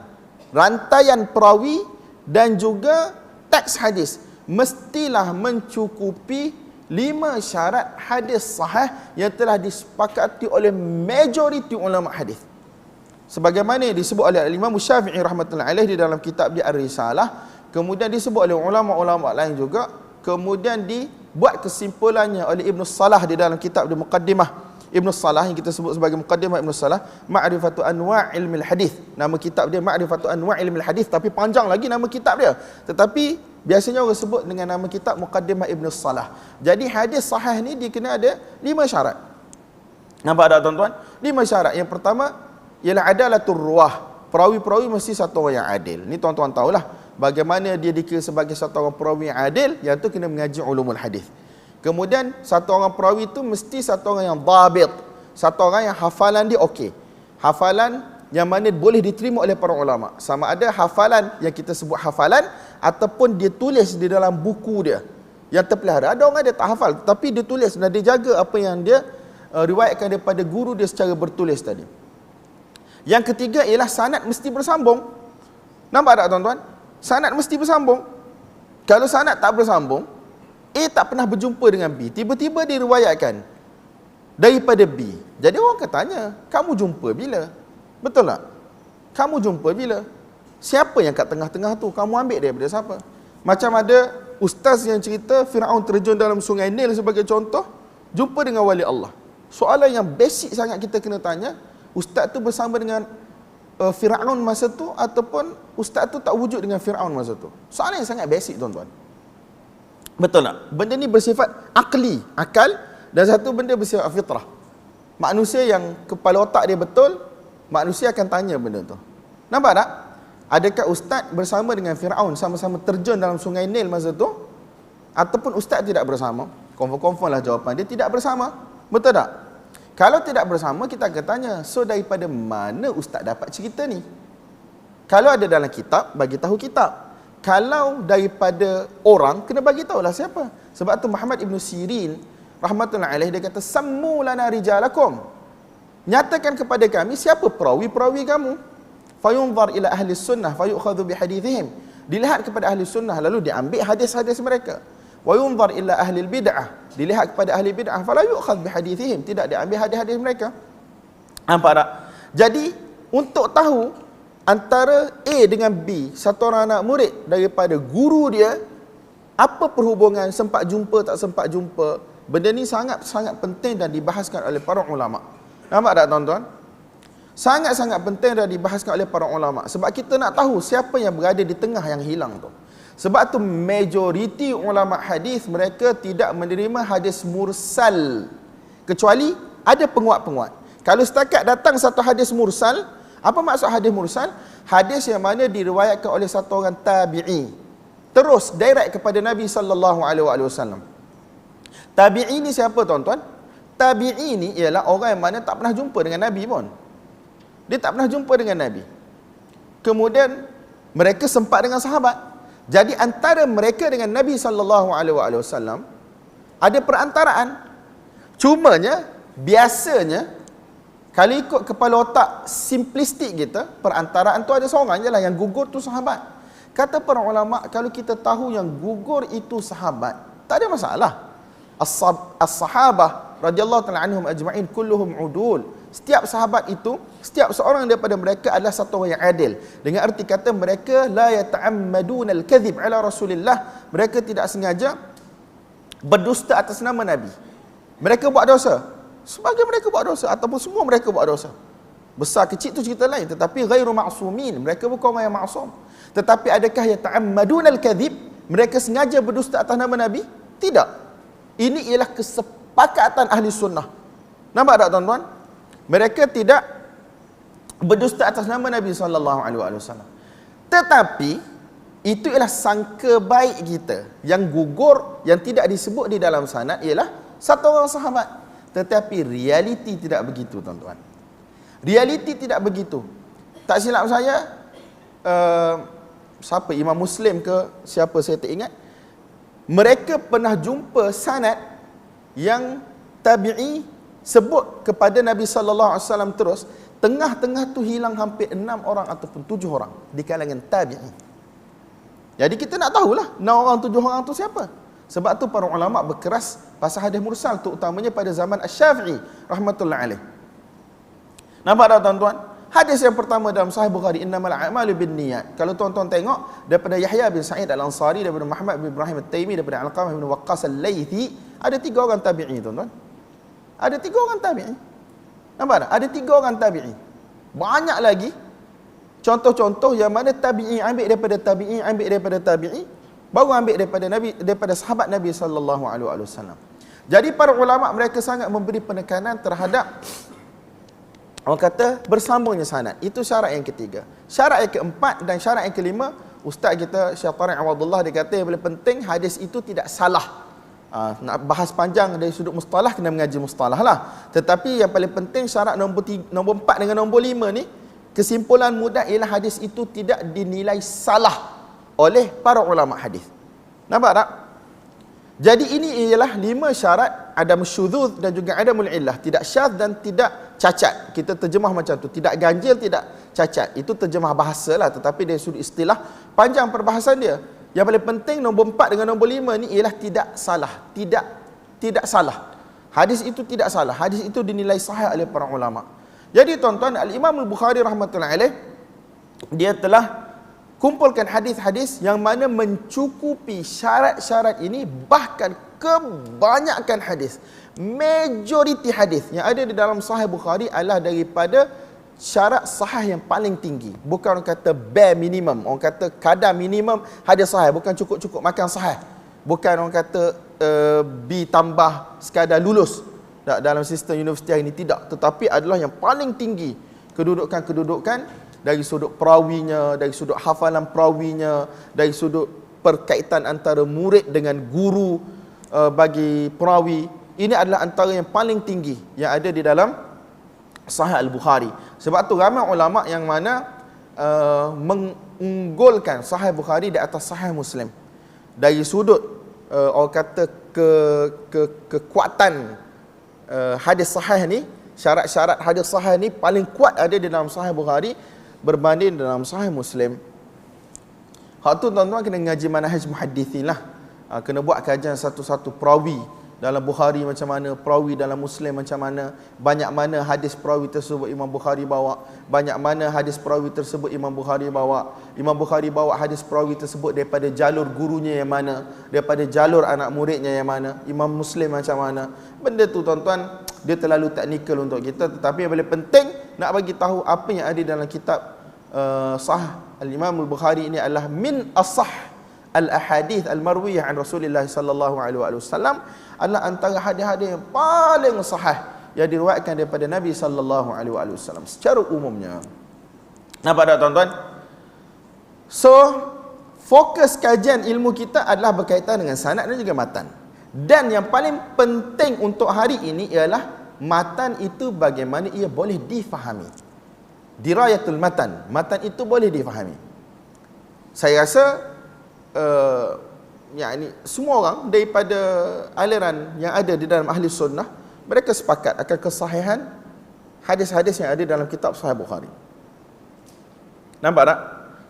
Speaker 1: rantaian perawi dan juga teks hadis mestilah mencukupi 5 syarat hadis sahih yang telah disepakati oleh majoriti ulama hadis. Sebagaimana disebut oleh Imam Syafi'i rahmatullahi alaihi di dalam kitab dia Ar-Risalah, kemudian disebut oleh ulama-ulama lain juga, kemudian dibuat kesimpulannya oleh Ibn Salah di dalam kitab di Muqaddimah Ibn Salah, yang kita sebut sebagai Muqaddimah Ibn Salah, Ma'rifatu Anwa' Ilmil Hadith. Nama kitab dia Ma'rifatu Anwa' Ilmil Hadith, tapi panjang lagi nama kitab dia. Tetapi biasanya orang sebut dengan nama kitab Muqaddimah Ibn Salah. Jadi hadis sahih ni dia kena ada 5 syarat. Nampak tak tuan-tuan? 5 syarat. Yang pertama ialah adalatur ruwah. Perawi-perawi mesti satu orang yang adil. Ni tuan-tuan tahulah bagaimana dia dikira sebagai satu orang perawi yang adil, yang tu kena mengaji ulumul hadis. Kemudian satu orang perawi itu mesti satu orang yang dhabit, satu orang yang hafalan dia okey. Hafalan yang mana boleh diterima oleh para ulama. Sama ada hafalan yang kita sebut hafalan ataupun dia tulis di dalam buku dia yang terpelihara. Ada orang dia tak hafal tapi dia tulis dan dia jaga apa yang dia riwayatkan daripada guru dia secara bertulis tadi. Yang ketiga ialah sanad mesti bersambung. Nampak tak tuan-tuan? Sanad mesti bersambung. Kalau sanad tak bersambung, A tak pernah berjumpa dengan B, tiba-tiba diriwayatkan daripada B. Jadi orang akan tanya, kamu jumpa bila? Betul tak? Kamu jumpa bila? Siapa yang kat tengah-tengah tu? Kamu ambil daripada siapa? Macam ada ustaz yang cerita Firaun terjun dalam sungai Nil sebagai contoh, jumpa dengan wali Allah. Soalan yang basic sangat kita kena tanya, ustaz tu bersama dengan Firaun masa tu ataupun ustaz tu tak wujud dengan Firaun masa tu? Soalan yang sangat basic tuan-tuan. Betul tak? Benda ni bersifat akli, akal, dan satu benda bersifat fitrah. Manusia yang kepala otak dia betul, manusia akan tanya benda tu. Nampak tak? Adakah ustaz bersama dengan Firaun sama-sama terjun dalam sungai Nil masa tu? Ataupun ustaz tidak bersama? Confirm lah jawapan dia tidak bersama. Betul tak? Kalau tidak bersama, kita akan tanya, so daripada mana ustaz dapat cerita ni? Kalau ada dalam kitab, bagi tahu kitab. Kalau daripada orang, kena bagi tahulah siapa. Sebab tu Muhammad Ibn Sirin rahmatullahi alaih, dia kata, sammu lana rijalakum, nyatakan kepada kami siapa perawi-perawi kamu. Fayunzar ila ahli sunnah fayukhadhu bihadithihim, dilihat kepada ahli sunnah lalu diambil hadis-hadis mereka. Wa yunzar ila ahli bid'ah, dilihat kepada ahli bid'ah fala yu'khadh bihadithihim, tidak diambil hadis-hadis mereka. Nampak tak? Jadi untuk tahu antara A dengan B, satu orang anak murid daripada guru dia, apa perhubungan, sempat jumpa tak sempat jumpa, benda ni sangat-sangat penting dan dibahaskan oleh para ulama. Nampak tak tuan-tuan? Sangat-sangat penting dan dibahaskan oleh para ulama. Sebab kita nak tahu siapa yang berada di tengah yang hilang tu. Sebab tu majoriti ulama hadis mereka tidak menerima hadis mursal, kecuali ada penguat-penguat. Kalau setakat datang satu hadis mursal, apa maksud hadis mursal? Hadis yang mana diriwayatkan oleh satu orang tabi'i, terus direct kepada Nabi sallallahu alaihi wasallam. Tabi'i ni siapa tuan-tuan? Tabi'i ni ialah orang yang mana tak pernah jumpa dengan Nabi pun. Dia tak pernah jumpa dengan Nabi. Kemudian mereka sempat dengan sahabat. Jadi antara mereka dengan Nabi sallallahu alaihi wasallam ada perantaraan. Cumanya biasanya kalau ikut kepala otak simplistik kita, perantaraan tu ada seorang je lah, yang gugur tu sahabat. Kata para ulama, kalau kita tahu yang gugur itu sahabat, tak ada masalah. As-sahabah radhiyallahu ta'ala anhum ajma'in kulluhum udul. Setiap sahabat itu, setiap seorang daripada mereka adalah satu orang yang adil. Dengan arti kata mereka la yata'ammaduna al-kadhib ala Rasulillah. Mereka tidak sengaja berdusta atas nama Nabi. Mereka buat dosa, sebagai mereka buat dosa, ataupun semua mereka buat dosa. Besar kecil tu cerita lain, tetapi ghairu ma'sumin, mereka bukan orang yang maksum. Tetapi adakah yata'ammaduna al-kadhib, mereka sengaja berdusta atas nama Nabi? Tidak. Ini ialah kesepakatan ahli sunnah. Nampak tak tuan-tuan? Mereka tidak berdusta atas nama Nabi sallallahu alaihi wasallam. Tetapi itu ialah sangka baik kita. Yang gugur, yang tidak disebut di dalam sanad ialah satu orang sahabat. Tetapi realiti tidak begitu tuan-tuan. Realiti tidak begitu. Tak silap saya, siapa, Imam Muslim ke siapa saya tak ingat, mereka pernah jumpa sanad yang tabi'i sebut kepada Nabi sallallahu alaihi wasallam terus, tengah-tengah tu hilang hampir 6 orang ataupun 7 orang di kalangan tabi'i. Jadi kita nak tahulah 6 orang 7 orang tu siapa. Sebab tu para ulama berkeras pasal hadis mursal, terutamanya pada zaman Asy-Syafi'i rahmatullahi alaih. Nampak tak tuan-tuan? Hadis yang pertama dalam Sahih Bukhari, innamal a'malu binniyat. Kalau tuan-tuan tengok daripada Yahya bin Sa'id al-Ansari, daripada Muhammad bin Ibrahim at-Taimi, daripada Alqamah bin Waqqas al-Laythi, ada 3 orang tabi'i tuan-tuan. Ada 3 orang tabi'i. Nampak tak? Ada 3 orang tabi'i. Banyak lagi contoh-contoh yang mana tabi'i ambil daripada tabi'i, ambil daripada tabi'i, baru ambil daripada Nabi, daripada sahabat Nabi sallallahu alaihi wasallam. Jadi para ulama mereka sangat memberi penekanan terhadap, orang kata, bersambungnya sanad. Itu syarat yang ketiga. Syarat yang keempat dan syarat yang kelima, ustaz kita Syekh Tariq Awadullah dia kata yang paling penting hadis itu tidak salah. Nak bahas panjang dari sudut mustalah, kena mengaji mustalah lah. Tetapi yang paling penting syarat nombor 4 dengan nombor 5 ni, kesimpulan mudah ialah hadis itu tidak dinilai salah oleh para ulama hadis. Nampak tak? Jadi ini ialah 5 syarat adam syudzuz dan juga adamul illah, tidak syadz dan tidak cacat. Kita terjemah macam tu, tidak ganjil, tidak cacat. Itu terjemah bahasalah, tetapi dari sudut istilah panjang perbahasan dia. Yang paling penting nombor 4 dengan nombor 5 ni ialah tidak salah, tidak salah. Hadis itu tidak salah, hadis itu dinilai sahih oleh para ulama. Jadi tuan-tuan, Al-Imam Al-Bukhari rahmatullahi alaih dia telah kumpulkan hadis-hadis yang mana mencukupi syarat-syarat ini, bahkan kebanyakan hadis, majoriti hadis yang ada di dalam Sahih Bukhari adalah daripada syarat sahih yang paling tinggi. Bukan orang kata bare minimum, orang kata kadar minimum hadis sahih, bukan cukup-cukup makan sahih. Bukan orang kata B tambah sekadar lulus dalam sistem universiti ini, tidak. Tetapi adalah yang paling tinggi kedudukan dari sudut perawinya, dari sudut hafalan perawinya, dari sudut perkaitan antara murid dengan guru bagi perawi. Ini adalah antara yang paling tinggi yang ada di dalam Sahih Al-Bukhari. Sebab tu ramai ulama yang mana mengunggulkan Sahih Bukhari di atas Sahih Muslim. Dari sudut orang kata kekuatan hadis sahih ni, syarat-syarat hadis sahih ni paling kuat ada di dalam Sahih Bukhari berbanding dalam Sahih Muslim. Hak tu tuan-tuan kena ngaji manhaj muhaddithin lah. Kena buat kajian satu-satu perawi dalam Bukhari macam mana, perawi dalam Muslim macam mana, banyak mana hadis perawi tersebut Imam Bukhari bawa, banyak mana hadis perawi tersebut Imam Bukhari bawa. Imam Bukhari bawa hadis perawi tersebut daripada jalur gurunya yang mana, daripada jalur anak muridnya yang mana, Imam Muslim macam mana. Benda tu tuan-tuan dia terlalu teknikal untuk kita, tetapi yang paling penting nak bagi tahu apa yang ada dalam kitab Sahih Al-Imam Al-Bukhari ini adalah min asah al-ahadith al-marwiyah an Rasulullah sallallahu alaihi wasallam, adalah antara hadis-hadis yang paling sahih yang diriwayatkan daripada Nabi sallallahu alaihi wasallam secara umumnya. Nampak tak tuan-tuan? So, fokus kajian ilmu kita adalah berkaitan dengan sanad dan juga matan. Dan yang paling penting untuk hari ini ialah matan itu bagaimana ia boleh difahami. Dirayatul matan, matan itu boleh difahami. Saya rasa semua orang daripada aliran yang ada di dalam ahli sunnah, mereka sepakat akan kesahihan hadis-hadis yang ada dalam kitab Sahih Bukhari. Nampak tak?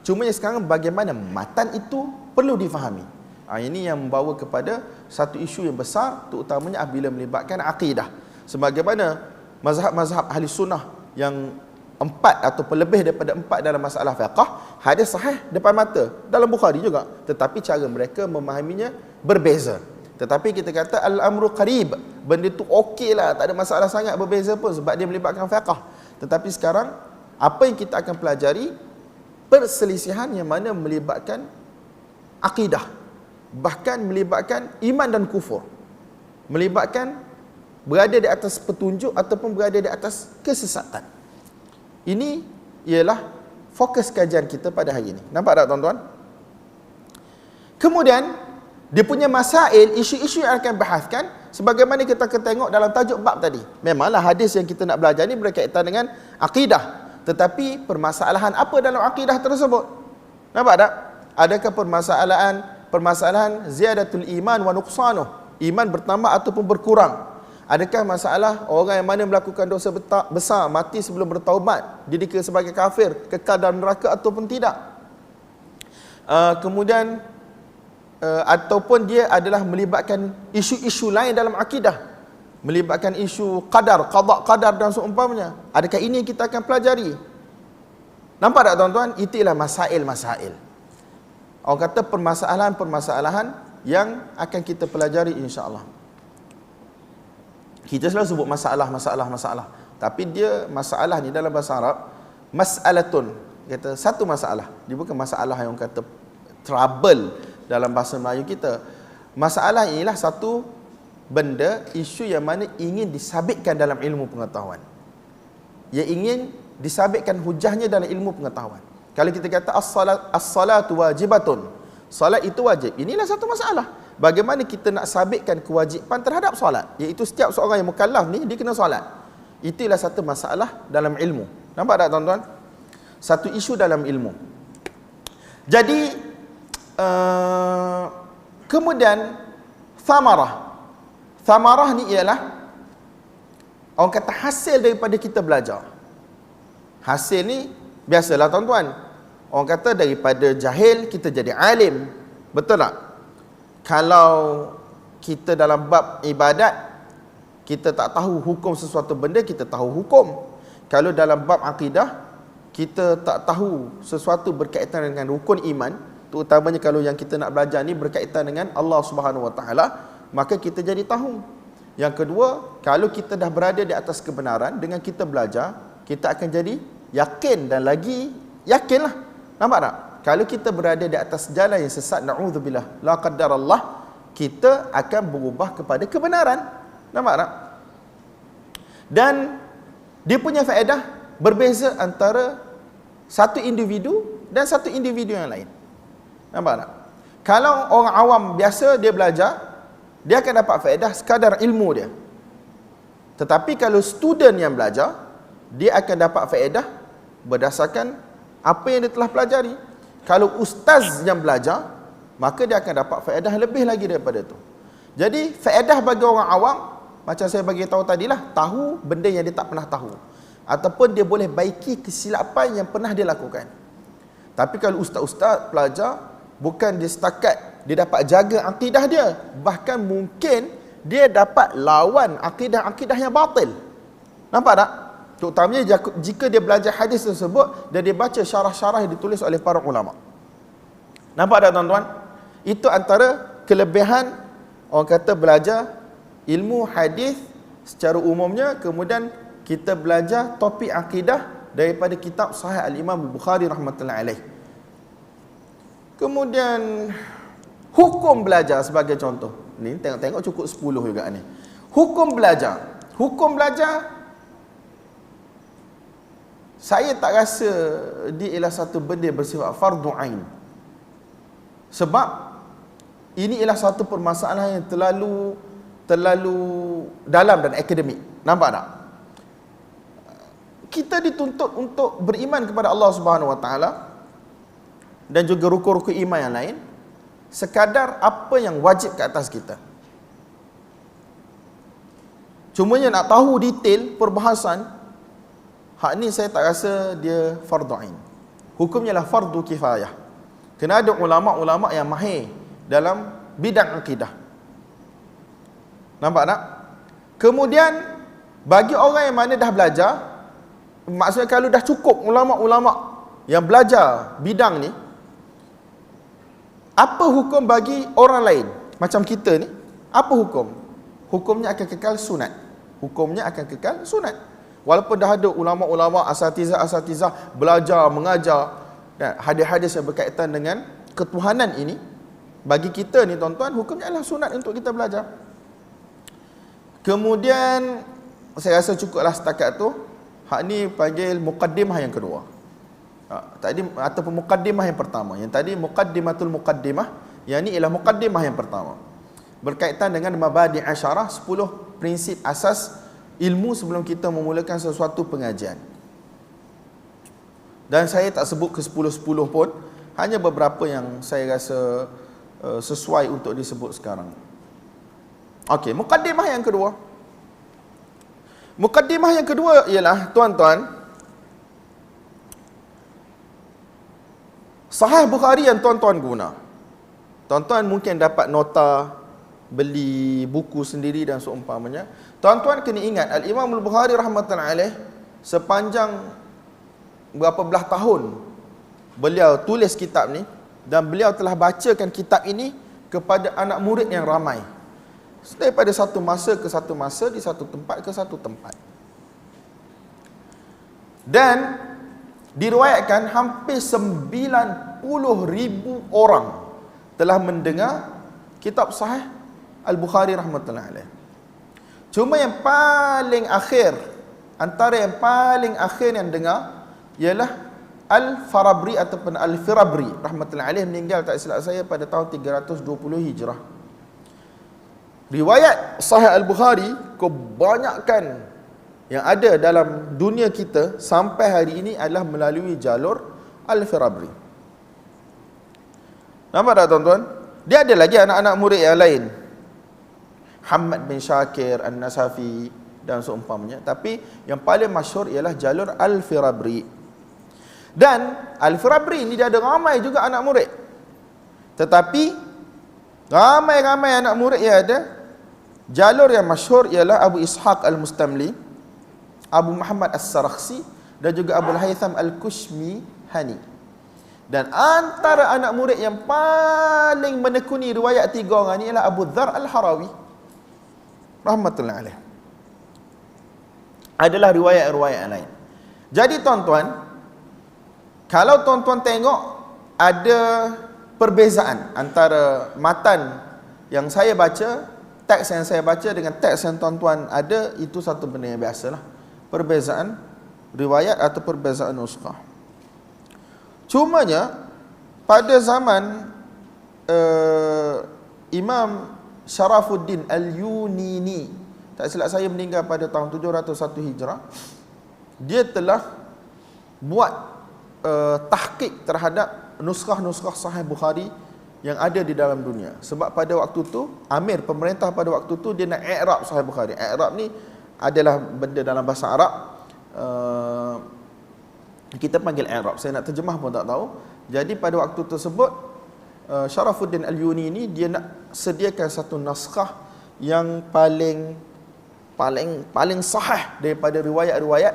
Speaker 1: Cumanya sekarang bagaimana matan itu perlu difahami. Ini yang membawa kepada satu isu yang besar, terutamanya apabila melibatkan akidah. Sebagaimana mazhab-mazhab ahli sunnah yang 4 atau lebih daripada 4 dalam masalah fiqh, hadis sahih depan mata dalam Bukhari juga, tetapi cara mereka memahaminya berbeza. Tetapi kita kata al-amru qarib, benda tu okeylah, tak ada masalah sangat berbeza pun sebab dia melibatkan fiqh. Tetapi sekarang apa yang kita akan pelajari, perselisihan yang mana melibatkan akidah, bahkan melibatkan iman dan kufur, melibatkan berada di atas petunjuk ataupun berada di atas kesesatan. Ini ialah fokus kajian kita pada hari ini. Nampak tak tuan-tuan? Kemudian dia punya masail, isu-isu yang akan bahaskan sebagaimana kita akan tengok dalam tajuk bab tadi. Memanglah hadis yang kita nak belajar ni berkaitan dengan akidah, tetapi permasalahan apa dalam akidah tersebut? Nampak tak? Adakah permasalahan ziyadatul iman wa nuqsanuh, iman bertambah ataupun berkurang? Adakah masalah orang yang mana melakukan dosa besar mati sebelum bertaubat didikira sebagai kafir, kekal dalam neraka ataupun tidak? Kemudian ataupun dia adalah melibatkan isu-isu lain dalam akidah, melibatkan isu qadar, qada qadar dan seumpamanya. Adakah ini kita akan pelajari? Nampak tak tuan-tuan? Itulah masail-masail. Orang kata permasalahan-permasalahan yang akan kita pelajari insya-Allah. Kita selalu sebut masalah. Tapi dia masalah ni dalam bahasa Arab, mas'alatun. Kata satu masalah. Dia bukan masalah yang orang kata trouble dalam bahasa Melayu kita. Masalah inilah satu benda, isu yang mana ingin disabitkan dalam ilmu pengetahuan. Ia ingin disabitkan hujahnya dalam ilmu pengetahuan. Kalau kita kata as-salatu wajibatun, salat itu wajib. Inilah satu masalah. Bagaimana kita nak sabitkan kewajipan terhadap solat, iaitu setiap seorang yang mukallaf ni dia kena solat. Itulah satu masalah dalam ilmu. Nampak tak tuan-tuan? satu isu dalam ilmu. Jadi kemudian Thamarah ni ialah orang kata hasil daripada kita belajar. Hasil ni biasalah tuan-tuan. Orang kata daripada jahil kita jadi alim. Betul tak? Kalau kita dalam bab ibadat, kita tak tahu hukum sesuatu benda, kita tahu hukum. Kalau dalam bab akidah, kita tak tahu sesuatu berkaitan dengan rukun iman, terutamanya kalau yang kita nak belajar ni berkaitan dengan Allah Subhanahu Wa Taala, maka kita jadi tahu. Yang kedua, kalau kita dah berada di atas kebenaran, dengan kita belajar, kita akan jadi yakin dan lagi yakinlah. Nampak tak? Kalau kita berada di atas jalan yang sesat, na'udzubillah, la qaddarallah, kita akan berubah kepada kebenaran. Nampak tak? Dan dia punya faedah berbeza antara satu individu dan satu individu yang lain. Nampak tak? Kalau orang awam biasa dia belajar, dia akan dapat faedah sekadar ilmu dia. Tetapi kalau student yang belajar, dia akan dapat faedah berdasarkan apa yang dia telah pelajari. Kalau ustaz yang belajar, maka dia akan dapat faedah lebih lagi daripada itu. Jadi faedah bagi orang awam, macam saya bagi tahu tadilah, tahu benda yang dia tak pernah tahu, ataupun dia boleh baiki kesilapan yang pernah dia lakukan. Tapi kalau ustaz-ustaz pelajar, bukan dia setakat dia dapat jaga akidah dia, bahkan mungkin dia dapat lawan akidah-akidah yang batil. Nampak tak? Terutamanya jika dia belajar hadis tersebut dan dia baca syarah-syarah yang ditulis oleh para ulama. Nampak tak tuan-tuan? Itu antara kelebihan orang kata belajar ilmu hadis secara umumnya. Kemudian kita belajar topik akidah daripada kitab Sahih Al-Imam Al-Bukhari rahmatullahi alaih. Kemudian hukum belajar sebagai contoh. Ni tengok-tengok cukup 10 juga ni. Hukum belajar. Hukum belajar, saya tak rasa dia ialah satu benda bersifat fardu ain. Sebab ini ialah satu permasalahan yang terlalu dalam dan akademik. Nampak tak? Kita dituntut untuk beriman kepada Allah Subhanahu Wa Taala dan juga rukun-rukun iman yang lain sekadar apa yang wajib ke atas kita. Cumanya nak tahu detail perbahasan, hak ni saya tak rasa dia fardu ain. Hukumnya lah fardu kifayah. Kena ada ulama-ulama yang mahir dalam bidang akidah. Nampak tak? Kemudian bagi orang yang mana dah belajar, maksudnya kalau dah cukup ulama-ulama yang belajar bidang ni, apa hukum bagi orang lain macam kita ni? Apa hukum? Hukumnya akan kekal sunat. Hukumnya akan kekal sunat. Walaupun dah ada ulama-ulama, asatizah belajar, mengajar hadis-hadis yang berkaitan dengan ketuhanan ini, bagi kita ni tuan-tuan, hukumnya adalah sunat untuk kita belajar. Kemudian saya rasa cukuplah setakat tu. Hak ni panggil muqaddimah yang kedua. Tadi ataupun muqaddimah yang pertama. Yang tadi muqaddimatul muqaddimah, yang ni ialah muqaddimah yang pertama. Berkaitan dengan mabadi' asyarah, 10 prinsip asas ilmu sebelum kita memulakan sesuatu pengajian. Dan saya tak sebut ke 10-10 pun, hanya beberapa yang saya rasa sesuai untuk disebut sekarang. Okey, muqaddimah yang kedua. Muqaddimah yang kedua ialah, tuan-tuan, Sahih Bukhari yang tuan-tuan guna. Tuan-tuan mungkin dapat nota, beli buku sendiri dan seumpamanya. Tuan-tuan kena ingat, Al-Imam Al-Bukhari rahmatullahi alaih, sepanjang berapa belah tahun beliau tulis kitab ni, dan beliau telah bacakan kitab ini kepada anak murid yang ramai, daripada satu masa ke satu masa, di satu tempat ke satu tempat. Dan diriwayatkan hampir 90,000 orang telah mendengar kitab Sahih Al-Bukhari rahmatullahi alaih. Cuma yang paling akhir, antara yang paling akhir yang dengar ialah Al-Farabri ataupun Al-Firabri rahmatullahi alaih, meninggal tak silap saya pada tahun 320 Hijrah. Riwayat Sahih Al-Bukhari kebanyakan yang ada dalam dunia kita sampai hari ini adalah melalui jalur Al-Firabri. Nampak tak tuan-tuan? Dia ada lagi anak-anak murid yang lain, Muhammad bin Syakir An-Nasafi dan seumpamanya, tapi yang paling masyhur ialah jalur Al-Firabri. Dan Al-Firabri ini dia ada ramai juga anak murid, tetapi ramai-ramai anak murid yang ada, jalur yang masyhur ialah Abu Ishaq Al-Mustamli, Abu Muhammad As-Sarakhsi dan juga Abu Haytham Al-Kushmihani. Dan antara anak murid yang paling menekuni riwayat tiga orang ni ialah Abu Dhar Al-Harawi rahmatullahi alaih. Adalah riwayat-riwayat lain. Jadi tuan-tuan, kalau tuan-tuan tengok ada perbezaan antara matan yang saya baca, teks yang saya baca dengan teks yang tuan-tuan ada, itu satu benda yang biasalah. Perbezaan riwayat atau perbezaan nuskah. Cumanya pada zaman Imam Syarafuddin Al-Yunini, tak silap saya meninggal pada tahun 701 Hijrah, dia telah buat tahqiq terhadap nuskah-nuskah Sahih Bukhari yang ada di dalam dunia. Sebab pada waktu tu amir pemerintah pada waktu tu dia nak i'rab Sahih Bukhari. I'rab ni adalah benda dalam bahasa Arab, kita panggil i'rab, saya nak terjemah pun tak tahu. Jadi pada waktu tersebut Syarafuddin Al-Yuni ni dia nak sediakan satu naskah yang paling sahih daripada riwayat-riwayat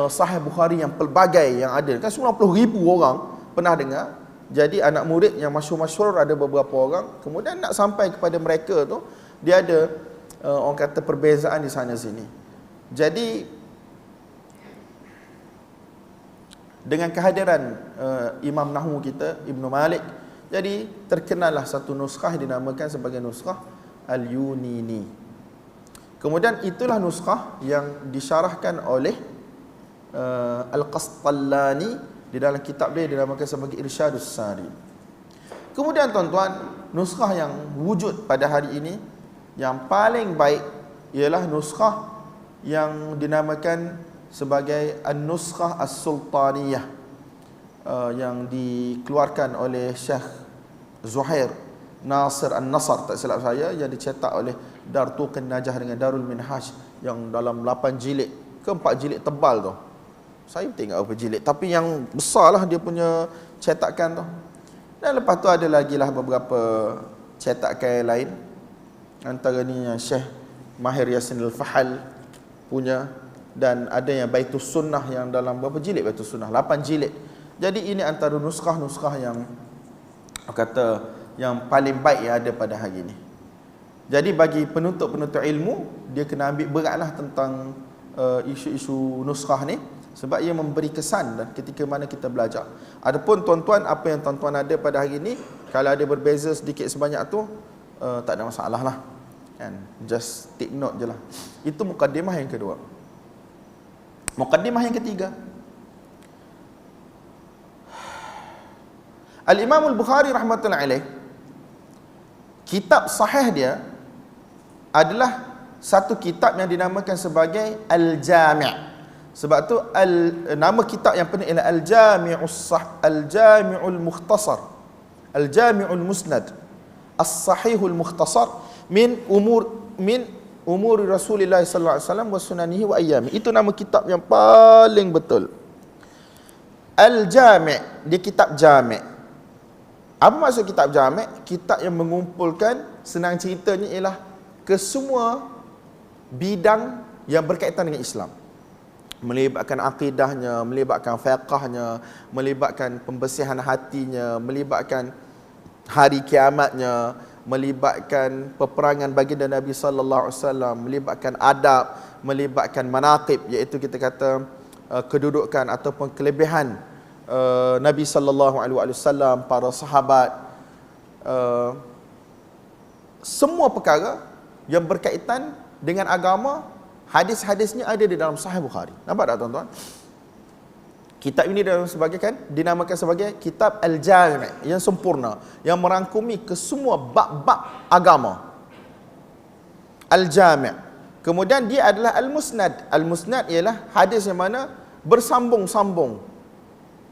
Speaker 1: Sahih Bukhari yang pelbagai yang ada. Kan 90,000 orang pernah dengar. Jadi anak murid yang masyhur-masyhur ada beberapa orang. Kemudian nak sampai kepada mereka tu, dia ada orang kata perbezaan di sana sini. Jadi dengan kehadiran Imam Nahwu kita Ibnu Malik, jadi terkenallah satu nuskah dinamakan sebagai nuskah Al-Yunini. Kemudian itulah nuskah yang disyarahkan oleh Al-Qastallani di dalam kitab dia dinamakan sebagai Irsyadus Sari. Kemudian tuan-tuan, nuskah yang wujud pada hari ini yang paling baik ialah nuskah yang dinamakan sebagai An-Nuskhah As-Sultaniyah, yang dikeluarkan oleh Syekh Zuhair Nasir An-Nasr, tak silap saya, yang dicetak oleh Dar Tuqin Najah dengan Darul Minhaj, yang dalam 8 jilid ke 4 jilid tebal tu. Saya tengok apa jilid, tapi yang besarlah dia punya cetakan tu. Dan lepas tu ada lagi lah beberapa cetakan lain. Antara ni yang Syekh Mahir Yasin Al-Fahal punya, dan ada yang Baitus Sunnah yang dalam berapa jilid Baitus Sunnah? 8 jilid. Jadi ini antara nuskah-nuskah yang kata yang paling baik yang ada pada hari ini. Jadi bagi penuntut-penuntut ilmu, dia kena ambil beratlah tentang isu-isu nuskah ni, sebab ia memberi kesan dan ketika mana kita belajar. Adapun tuan-tuan, apa yang tuan-tuan ada pada hari ini, kalau ada berbeza sedikit sebanyak tu, tak ada masalah lah, kan? Just take note je lah. Itu mukaddimah yang kedua. Mukaddimah yang ketiga, Al-Imam Al-Bukhari rahmatullahi alaih, kitab sahih dia adalah satu kitab yang dinamakan sebagai Al-Jami'. Sebab tu nama kitab yang penuh ialah Al-Jami'ul Mukhtasar, Al-Jami'ul Musnad, As-Sahihul Mukhtasar min umuri Rasulullah sallallahu alaihi wasallam wa sunanihi wa ayyami. Itu nama kitab yang paling betul. Al-Jami', dia kitab jami'. Apa maksud kitab jami'? Kitab yang mengumpulkan, senang ceritanya ialah kesemua bidang yang berkaitan dengan Islam. Melibatkan akidahnya, melibatkan fiqahnya, melibatkan pembersihan hatinya, melibatkan hari kiamatnya, melibatkan peperangan baginda Nabi sallallahu alaihi wasallam, melibatkan adab, melibatkan manaqib, iaitu kita kata kedudukan ataupun kelebihan Nabi sallallahu alaihi wasallam, para sahabat, semua perkara yang berkaitan dengan agama. Hadis-hadisnya ada di dalam Sahih Bukhari. Nampak tak tuan-tuan? Kitab ini dinamakan sebagai kitab Al-Jami', yang sempurna, yang merangkumi ke semua bab-bab agama. Al-Jami'. Kemudian dia adalah al-musnad. Al-musnad ialah hadis yang mana bersambung-sambung,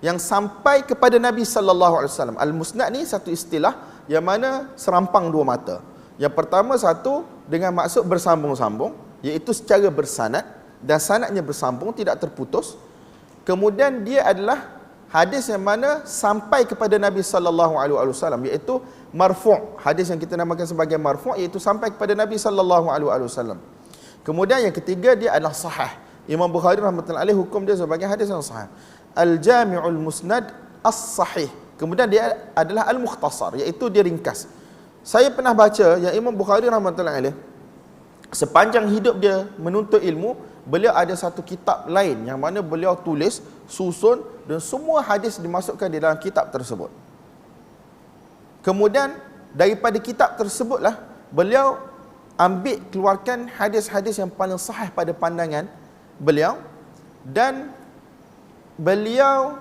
Speaker 1: yang sampai kepada Nabi sallallahu alaihi wasallam. Al-musnad ni satu istilah yang mana serampang dua mata. Yang pertama satu dengan maksud bersambung-sambung, iaitu secara bersanad dan sanadnya bersambung tidak terputus. Kemudian dia adalah hadis yang mana sampai kepada Nabi sallallahu alaihi wasallam, iaitu marfu'. Hadis yang kita namakan sebagai marfu' iaitu sampai kepada Nabi sallallahu alaihi wasallam. Kemudian yang ketiga dia adalah sahih. Imam Bukhari rahmatullahi alaih hukum dia sebagai hadis yang sahih. Al-Jami'ul Musnad As-Sahih. Kemudian dia adalah Al-Mukhtasar, iaitu dia ringkas. Saya pernah baca yang Imam Bukhari rahmatullahi alaih sepanjang hidup dia menuntut ilmu, beliau ada satu kitab lain yang mana beliau tulis, susun, dan semua hadis dimasukkan di dalam kitab tersebut. Kemudian daripada kitab tersebutlah beliau ambil keluarkan hadis-hadis yang paling sahih pada pandangan beliau, dan beliau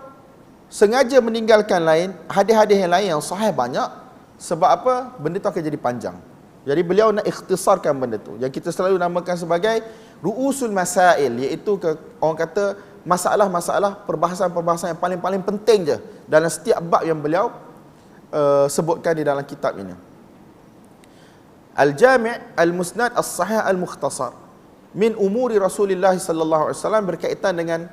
Speaker 1: sengaja meninggalkan hadis-hadis yang lain yang sahih banyak. Sebab apa? Benda tu akan jadi panjang. Jadi beliau nak ikhtisarkan benda tu, yang kita selalu namakan sebagai ru'usul masail, iaitu orang kata masalah-masalah, perbahasan-perbahasan yang paling-paling penting je dalam setiap bab yang beliau sebutkan di dalam kitab ini. Al-Jami' Al-Musnad As-Sahih Al-Mukhtasar min umuri Rasulullah sallallahu alaihi wasallam, berkaitan dengan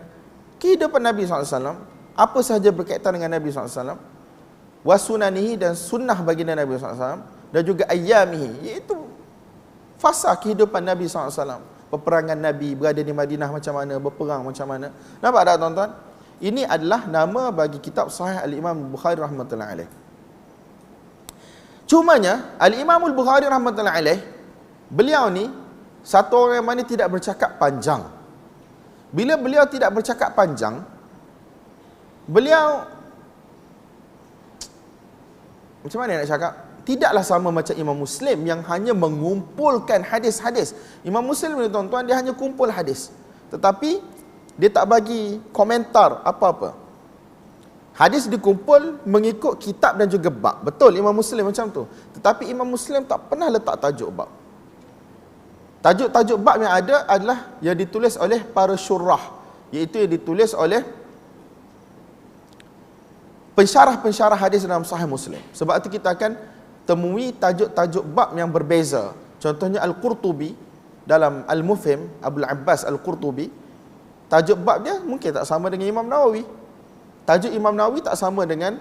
Speaker 1: kehidupan Nabi sallallahu alaihi wasallam, apa sahaja berkaitan dengan Nabi sallallahu alaihi wasallam, wa sunanihi, dan sunnah baginda Nabi sallallahu alaihi wasallam, dan juga ayyamihi, iaitu fasa kehidupan Nabi sallallahu alaihi wasallam, peperangan Nabi, berada di Madinah macam mana, berperang macam mana. Nampak tak tuan-tuan? Ini adalah nama bagi kitab Sahih Al-Imam Bukhari rahmatullahi alaih. Cumanya Al-Imam Al-Bukhari rahmatullahi alaih, beliau ni satu orang yang mana tidak bercakap panjang. Bila beliau tidak bercakap panjang, beliau macam mana nak cakap? Tidaklah sama macam Imam Muslim yang hanya mengumpulkan hadis-hadis. Imam Muslim ni tuan-tuan, dia hanya kumpul hadis, tetapi dia tak bagi komentar apa-apa. Hadis dikumpul mengikut kitab dan juga bab. Betul Imam Muslim macam tu. Tetapi Imam Muslim tak pernah letak tajuk bab. Tajuk-tajuk bab yang ada adalah yang ditulis oleh para syurah, iaitu yang ditulis oleh pensyarah-pensyarah hadis dalam Sahih Muslim. Sebab itu kita akan temui tajuk-tajuk bab yang berbeza. Contohnya Al-Qurtubi dalam Al-Mufhim, Abdul Abbas Al-Qurtubi, tajuk bab dia mungkin tak sama dengan Imam Nawawi. Tajuk Imam Nawawi tak sama dengan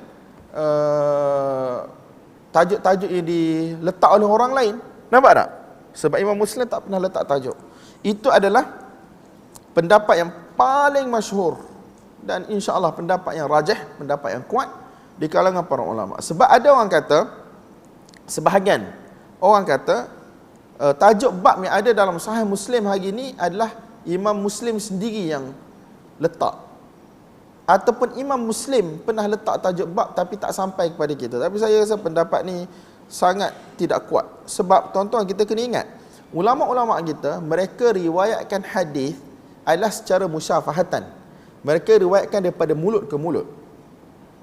Speaker 1: tajuk-tajuk yang diletak oleh orang lain. Nampak tak? Sebab Imam Muslim tak pernah letak tajuk. Itu adalah pendapat yang paling masyhur, dan insya-Allah pendapat yang rajih, pendapat yang kuat di kalangan para ulama. Sebab ada orang kata, sebahagian orang kata tajuk bab yang ada dalam Sahih Muslim hari ini adalah Imam Muslim sendiri yang letak, ataupun Imam Muslim pernah letak tajuk bab tapi tak sampai kepada kita. Tapi saya rasa pendapat ni sangat tidak kuat. Sebab tuan-tuan, kita kena ingat, ulama-ulama kita, mereka riwayatkan hadis adalah secara musyafahatan. Mereka riwayatkan daripada mulut ke mulut,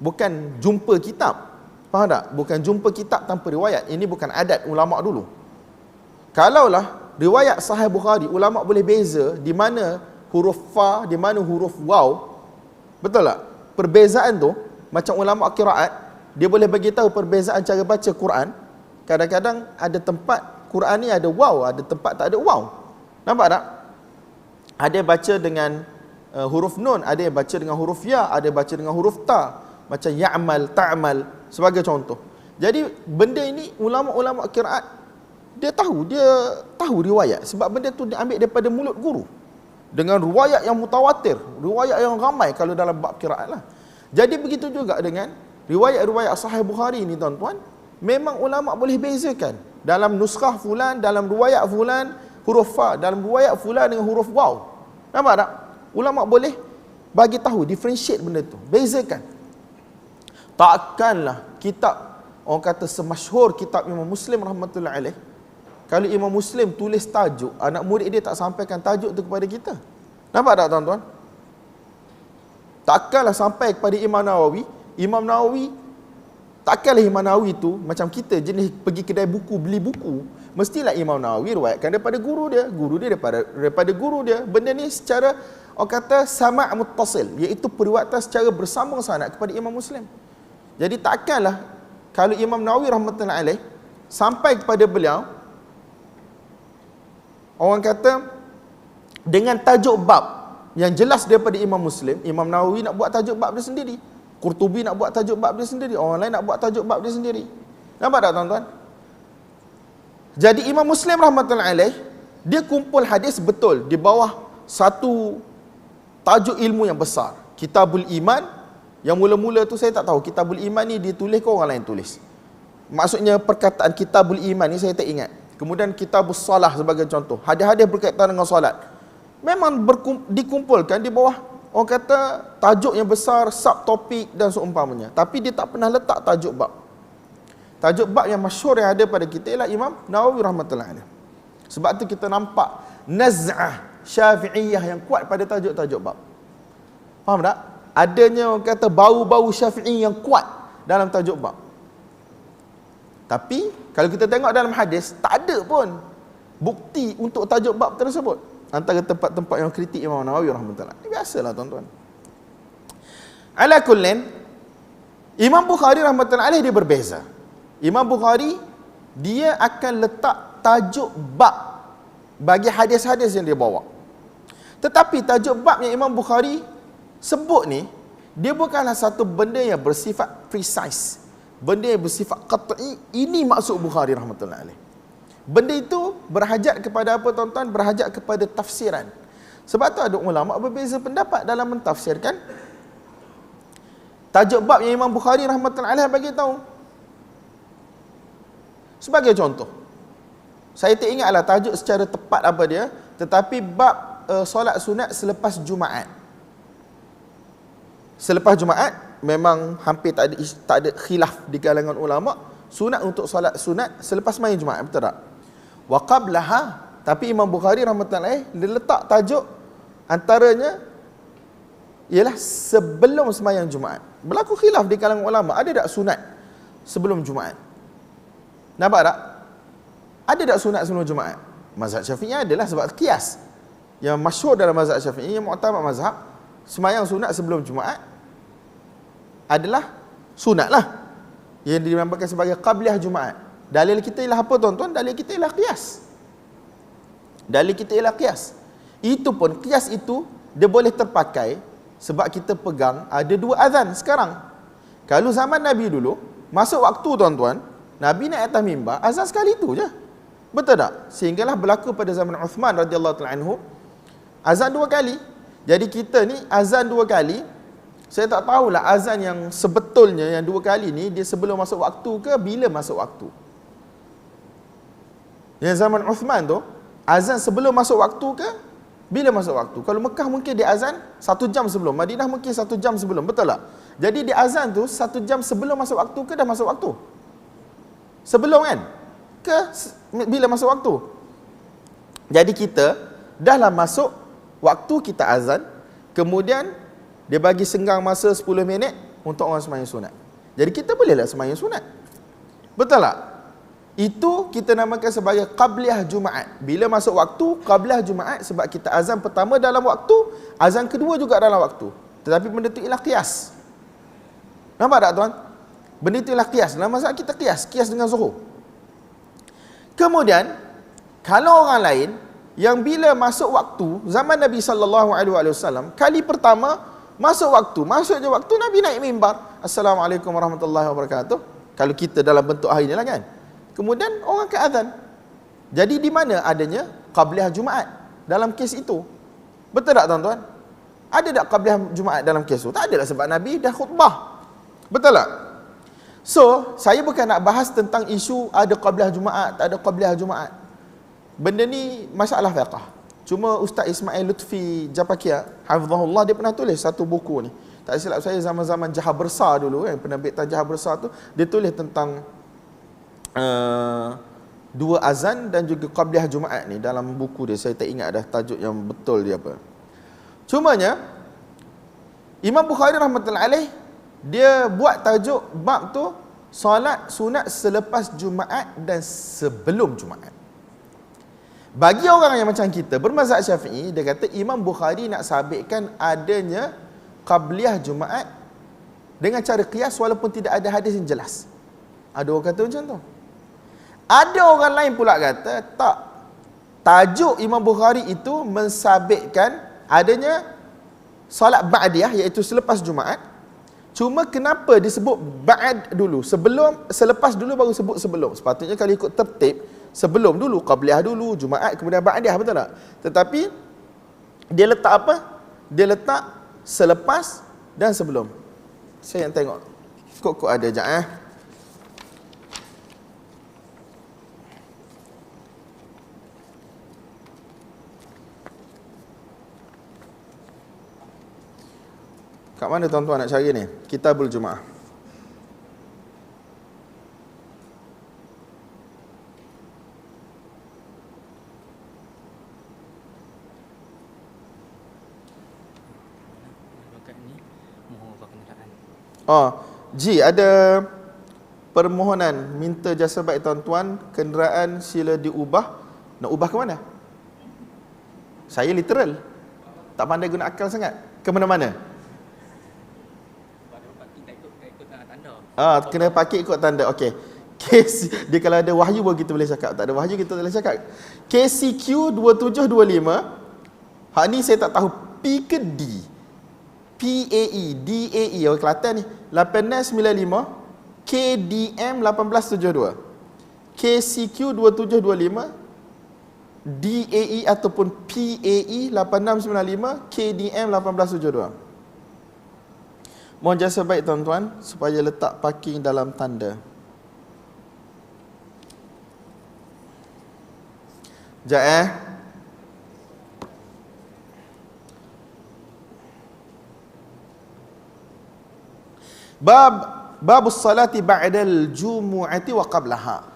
Speaker 1: bukan jumpa kitab. Faham tak? Bukan jumpa kitab tanpa riwayat. Ini bukan adat ulama dulu. Kalaulah riwayat Sahih Bukhari, ulama boleh beza di mana huruf fa, di mana huruf waw. Betul tak? Perbezaan tu, macam ulama qiraat, dia boleh bagi tahu perbezaan cara baca Quran. Kadang-kadang ada tempat Quran ni ada waw, ada tempat tak ada waw. Nampak tak? Ada yang baca dengan huruf nun, ada yang baca dengan huruf ya, ada yang baca dengan huruf ta, macam ya'mal, ta'mal sebagai contoh. Jadi benda ini ulama-ulama qiraat dia tahu riwayat, sebab benda tu diambil daripada mulut guru, dengan riwayat yang mutawatir, riwayat yang ramai kalau dalam bab qiraat lah. Jadi begitu juga dengan riwayat-riwayat Sahih Bukhari ni tuan-tuan, memang ulama boleh bezakan dalam nuskhah fulan, dalam riwayat fulan huruf fa, dalam riwayat fulan dengan huruf waw. Nampak tak? Ulama boleh bagi tahu, differentiate benda tu, bezakan. Takkanlah kitab, orang kata semasyhur kitab Imam Muslim rahmatullahi alaih, kalau Imam Muslim tulis tajuk, anak murid dia tak sampaikan tajuk tu kepada kita. Nampak tak tuan-tuan? Takkanlah sampai kepada Imam Nawawi, Imam Nawawi Takkanlah Imam Nawawi tu macam kita jenis pergi kedai buku beli buku. Mestilah Imam Nawawi riwayatkan daripada guru dia daripada guru dia. Benda ni secara orang kata sama' muttasil, iaitu periwayatan secara bersambung sanad kepada Imam Muslim. Jadi takkanlah kalau Imam Nawawi rahmatullahi alaih sampai kepada beliau, orang kata dengan tajuk bab yang jelas daripada Imam Muslim, Imam Nawawi nak buat tajuk bab dia sendiri, Qurtubi nak buat tajuk bab dia sendiri, orang lain nak buat tajuk bab dia sendiri. Nampak tak tuan-tuan? Jadi Imam Muslim rahmatullahi alaih, dia kumpul hadis betul di bawah satu tajuk ilmu yang besar, Kitabul Iman. Yang mula-mula tu saya tak tahu Kitabul Iman ni ditulis ke orang lain tulis. Maksudnya perkataan Kitabul Iman ni saya tak ingat. Kemudian Kitabus Salah sebagai contoh, hadis-hadis berkaitan dengan solat memang dikumpulkan di bawah orang kata tajuk yang besar, subtopik dan seumpamanya. Tapi dia tak pernah letak tajuk bab. Tajuk bab yang masyhur yang ada pada kita ialah Imam Nawawi rahmatullahi alaih. Sebab tu kita nampak naz'ah Syafi'iyah yang kuat pada tajuk-tajuk bab. Faham tak? Adanya orang kata bau-bau Syafi'i yang kuat dalam tajuk bab. Tapi kalau kita tengok dalam hadis, tak ada pun bukti untuk tajuk bab tersebut. Antara tempat-tempat yang kritik Imam Nawawi rahmatullah. Ini biasalah tuan-tuan. Ala kullin, Imam Bukhari rahmatullah alaih dia berbeza. Imam Bukhari dia akan letak tajuk bab bagi hadis-hadis yang dia bawa. Tetapi tajuk bab yang Imam Bukhari sebut ni, dia bukanlah satu benda yang bersifat precise, benda yang bersifat qat'i. Ini maksud Bukhari rahmatullah alaih. Benda itu berhajat kepada apa tuan-tuan? Berhajat kepada tafsiran. Sebab tu ada ulama berbeza pendapat dalam mentafsirkan tajuk bab yang Imam Bukhari rahmatullahi alaih bagi tahu. Sebagai contoh, saya tak ingatlah tajuk secara tepat apa dia, tetapi bab solat sunat selepas Jumaat. Selepas Jumaat memang hampir tak ada khilaf di kalangan ulama, sunat untuk solat sunat selepas main Jumaat, betul tak? Wa qablaha, tapi Imam Bukhari rahmatullahi dia letak tajuk antaranya ialah sebelum sembahyang Jumaat. Berlaku khilaf di kalangan ulama, ada tak sunat sebelum Jumaat? Nampak tak? Ada tak sunat sebelum Jumaat? Mazhab Syafi'i adalah sebab qiyas. Yang masyhur dalam mazhab Syafi'i, yang mu'tamad mazhab, sembahyang sunat sebelum Jumaat adalah sunat lah, yang dinamakan sebagai qabliyah Jumaat. Dalil kita ialah apa tuan-tuan? Dalil kita ialah qiyas. Dalil kita ialah qiyas. Itu pun qiyas itu dia boleh terpakai sebab kita pegang ada dua azan sekarang. Kalau zaman Nabi dulu, masuk waktu tuan-tuan, Nabi naik atas mimbar, azan sekali tu je. Betul tak? Sehinggalah berlaku pada zaman Uthman radhiyallahu ta'ala anhu, azan dua kali. Jadi kita ni azan dua kali. Saya tak tahulah azan yang sebetulnya yang dua kali ni dia sebelum masuk waktu ke bila masuk waktu. Yang zaman Uthman tu, azan sebelum masuk waktu ke bila masuk waktu. Kalau Mekah mungkin dia azan 1 jam sebelum, Madinah mungkin 1 jam sebelum, betul tak? Jadi dia azan tu 1 jam sebelum masuk waktu ke dah masuk waktu? Sebelum kan? Ke bila masuk waktu? Jadi kita dahlah masuk waktu kita azan, kemudian dia bagi senggang masa 10 minit untuk orang sembahyang sunat. Jadi kita bolehlah sembahyang sunat. Betul tak? Itu kita namakan sebagai qabliyah Jumaat. Bila masuk waktu, qabliyah Jumaat, sebab kita azan pertama dalam waktu, azan kedua juga dalam waktu. Tetapi benda itu ialah qiyas. Nampak tak tuan? Benda itu ialah qiyas. Dalam mazhab kita qiyas dengan zuhur. Kemudian, kalau orang lain yang bila masuk waktu zaman Nabi SAW, kali pertama masuk waktu, masuk je waktu Nabi naik mimbar, Assalamualaikum warahmatullahi wabarakatuh. Kalau kita dalam bentuk hari ni lah kan. Kemudian orang ke azan. Jadi di mana adanya qabliyah Jumaat dalam kes itu? Betul tak tuan-tuan? Ada tak qabliyah Jumaat dalam kes itu? Tak ada lah, sebab Nabi dah khutbah. Betul tak? So, saya bukan nak bahas tentang isu ada qabliyah Jumaat, tak ada qabliyah Jumaat. Benda ni masalah fiqh. Cuma Ustaz Ismail Lutfi Japakia, hafizahullah, dia pernah tulis satu buku ni. Tak silap saya zaman-zaman Jaha Besar dulu kan, penerbitan Jaha Besar tu, dia tulis tentang dua azan dan juga qabliyah Jumaat ni dalam buku dia. Saya tak ingat dah tajuk yang betul dia apa. Cumanya Imam Bukhari rahmatullahi alaih dia buat tajuk bab tu solat sunat selepas Jumaat dan sebelum Jumaat. Bagi orang yang macam kita bermazhab Syafi'i, dia kata Imam Bukhari nak sabitkan adanya qabliyah Jumaat dengan cara qiyas walaupun tidak ada hadis yang jelas. Ada orang kata macam tu. Ada orang lain pula kata tak. Tajuk Imam Bukhari itu mensabitkan adanya solat ba'diyah, iaitu selepas Jumaat. Cuma kenapa disebut ba'd dulu? Selepas dulu baru sebut sebelum. Sepatutnya kalau ikut tertib, sebelum dulu, qabliyah dulu, Jumaat, kemudian ba'diyah, betul tak? Tetapi dia letak apa? Dia letak selepas dan sebelum. Saya yang tengok. Kok ada sekejap Kat mana tuan-tuan nak cari ni? Kitabul Jumaah. Ada permohonan minta jasa baik tuan-tuan, kenderaan sila diubah. Nak ubah ke mana? Saya literal, tak pandai guna akal sangat. Ke mana-mana? Kena parking ikut tanda. Okey. Dia kalau ada wahyu baru kita boleh cakap. Tak ada wahyu kita tak boleh cakap. KCQ 2725. Hak ni saya tak tahu P ke D. PAE, DAE orang Kelantan ni. 1895 KDM 1872. KCQ 2725 DAE ataupun PAE 8695 KDM 1872. Mohon jasa baik tuan-tuan supaya letak parking dalam tanda. Sekejap Babus salati ba'dal jumu'ati wa qablaha.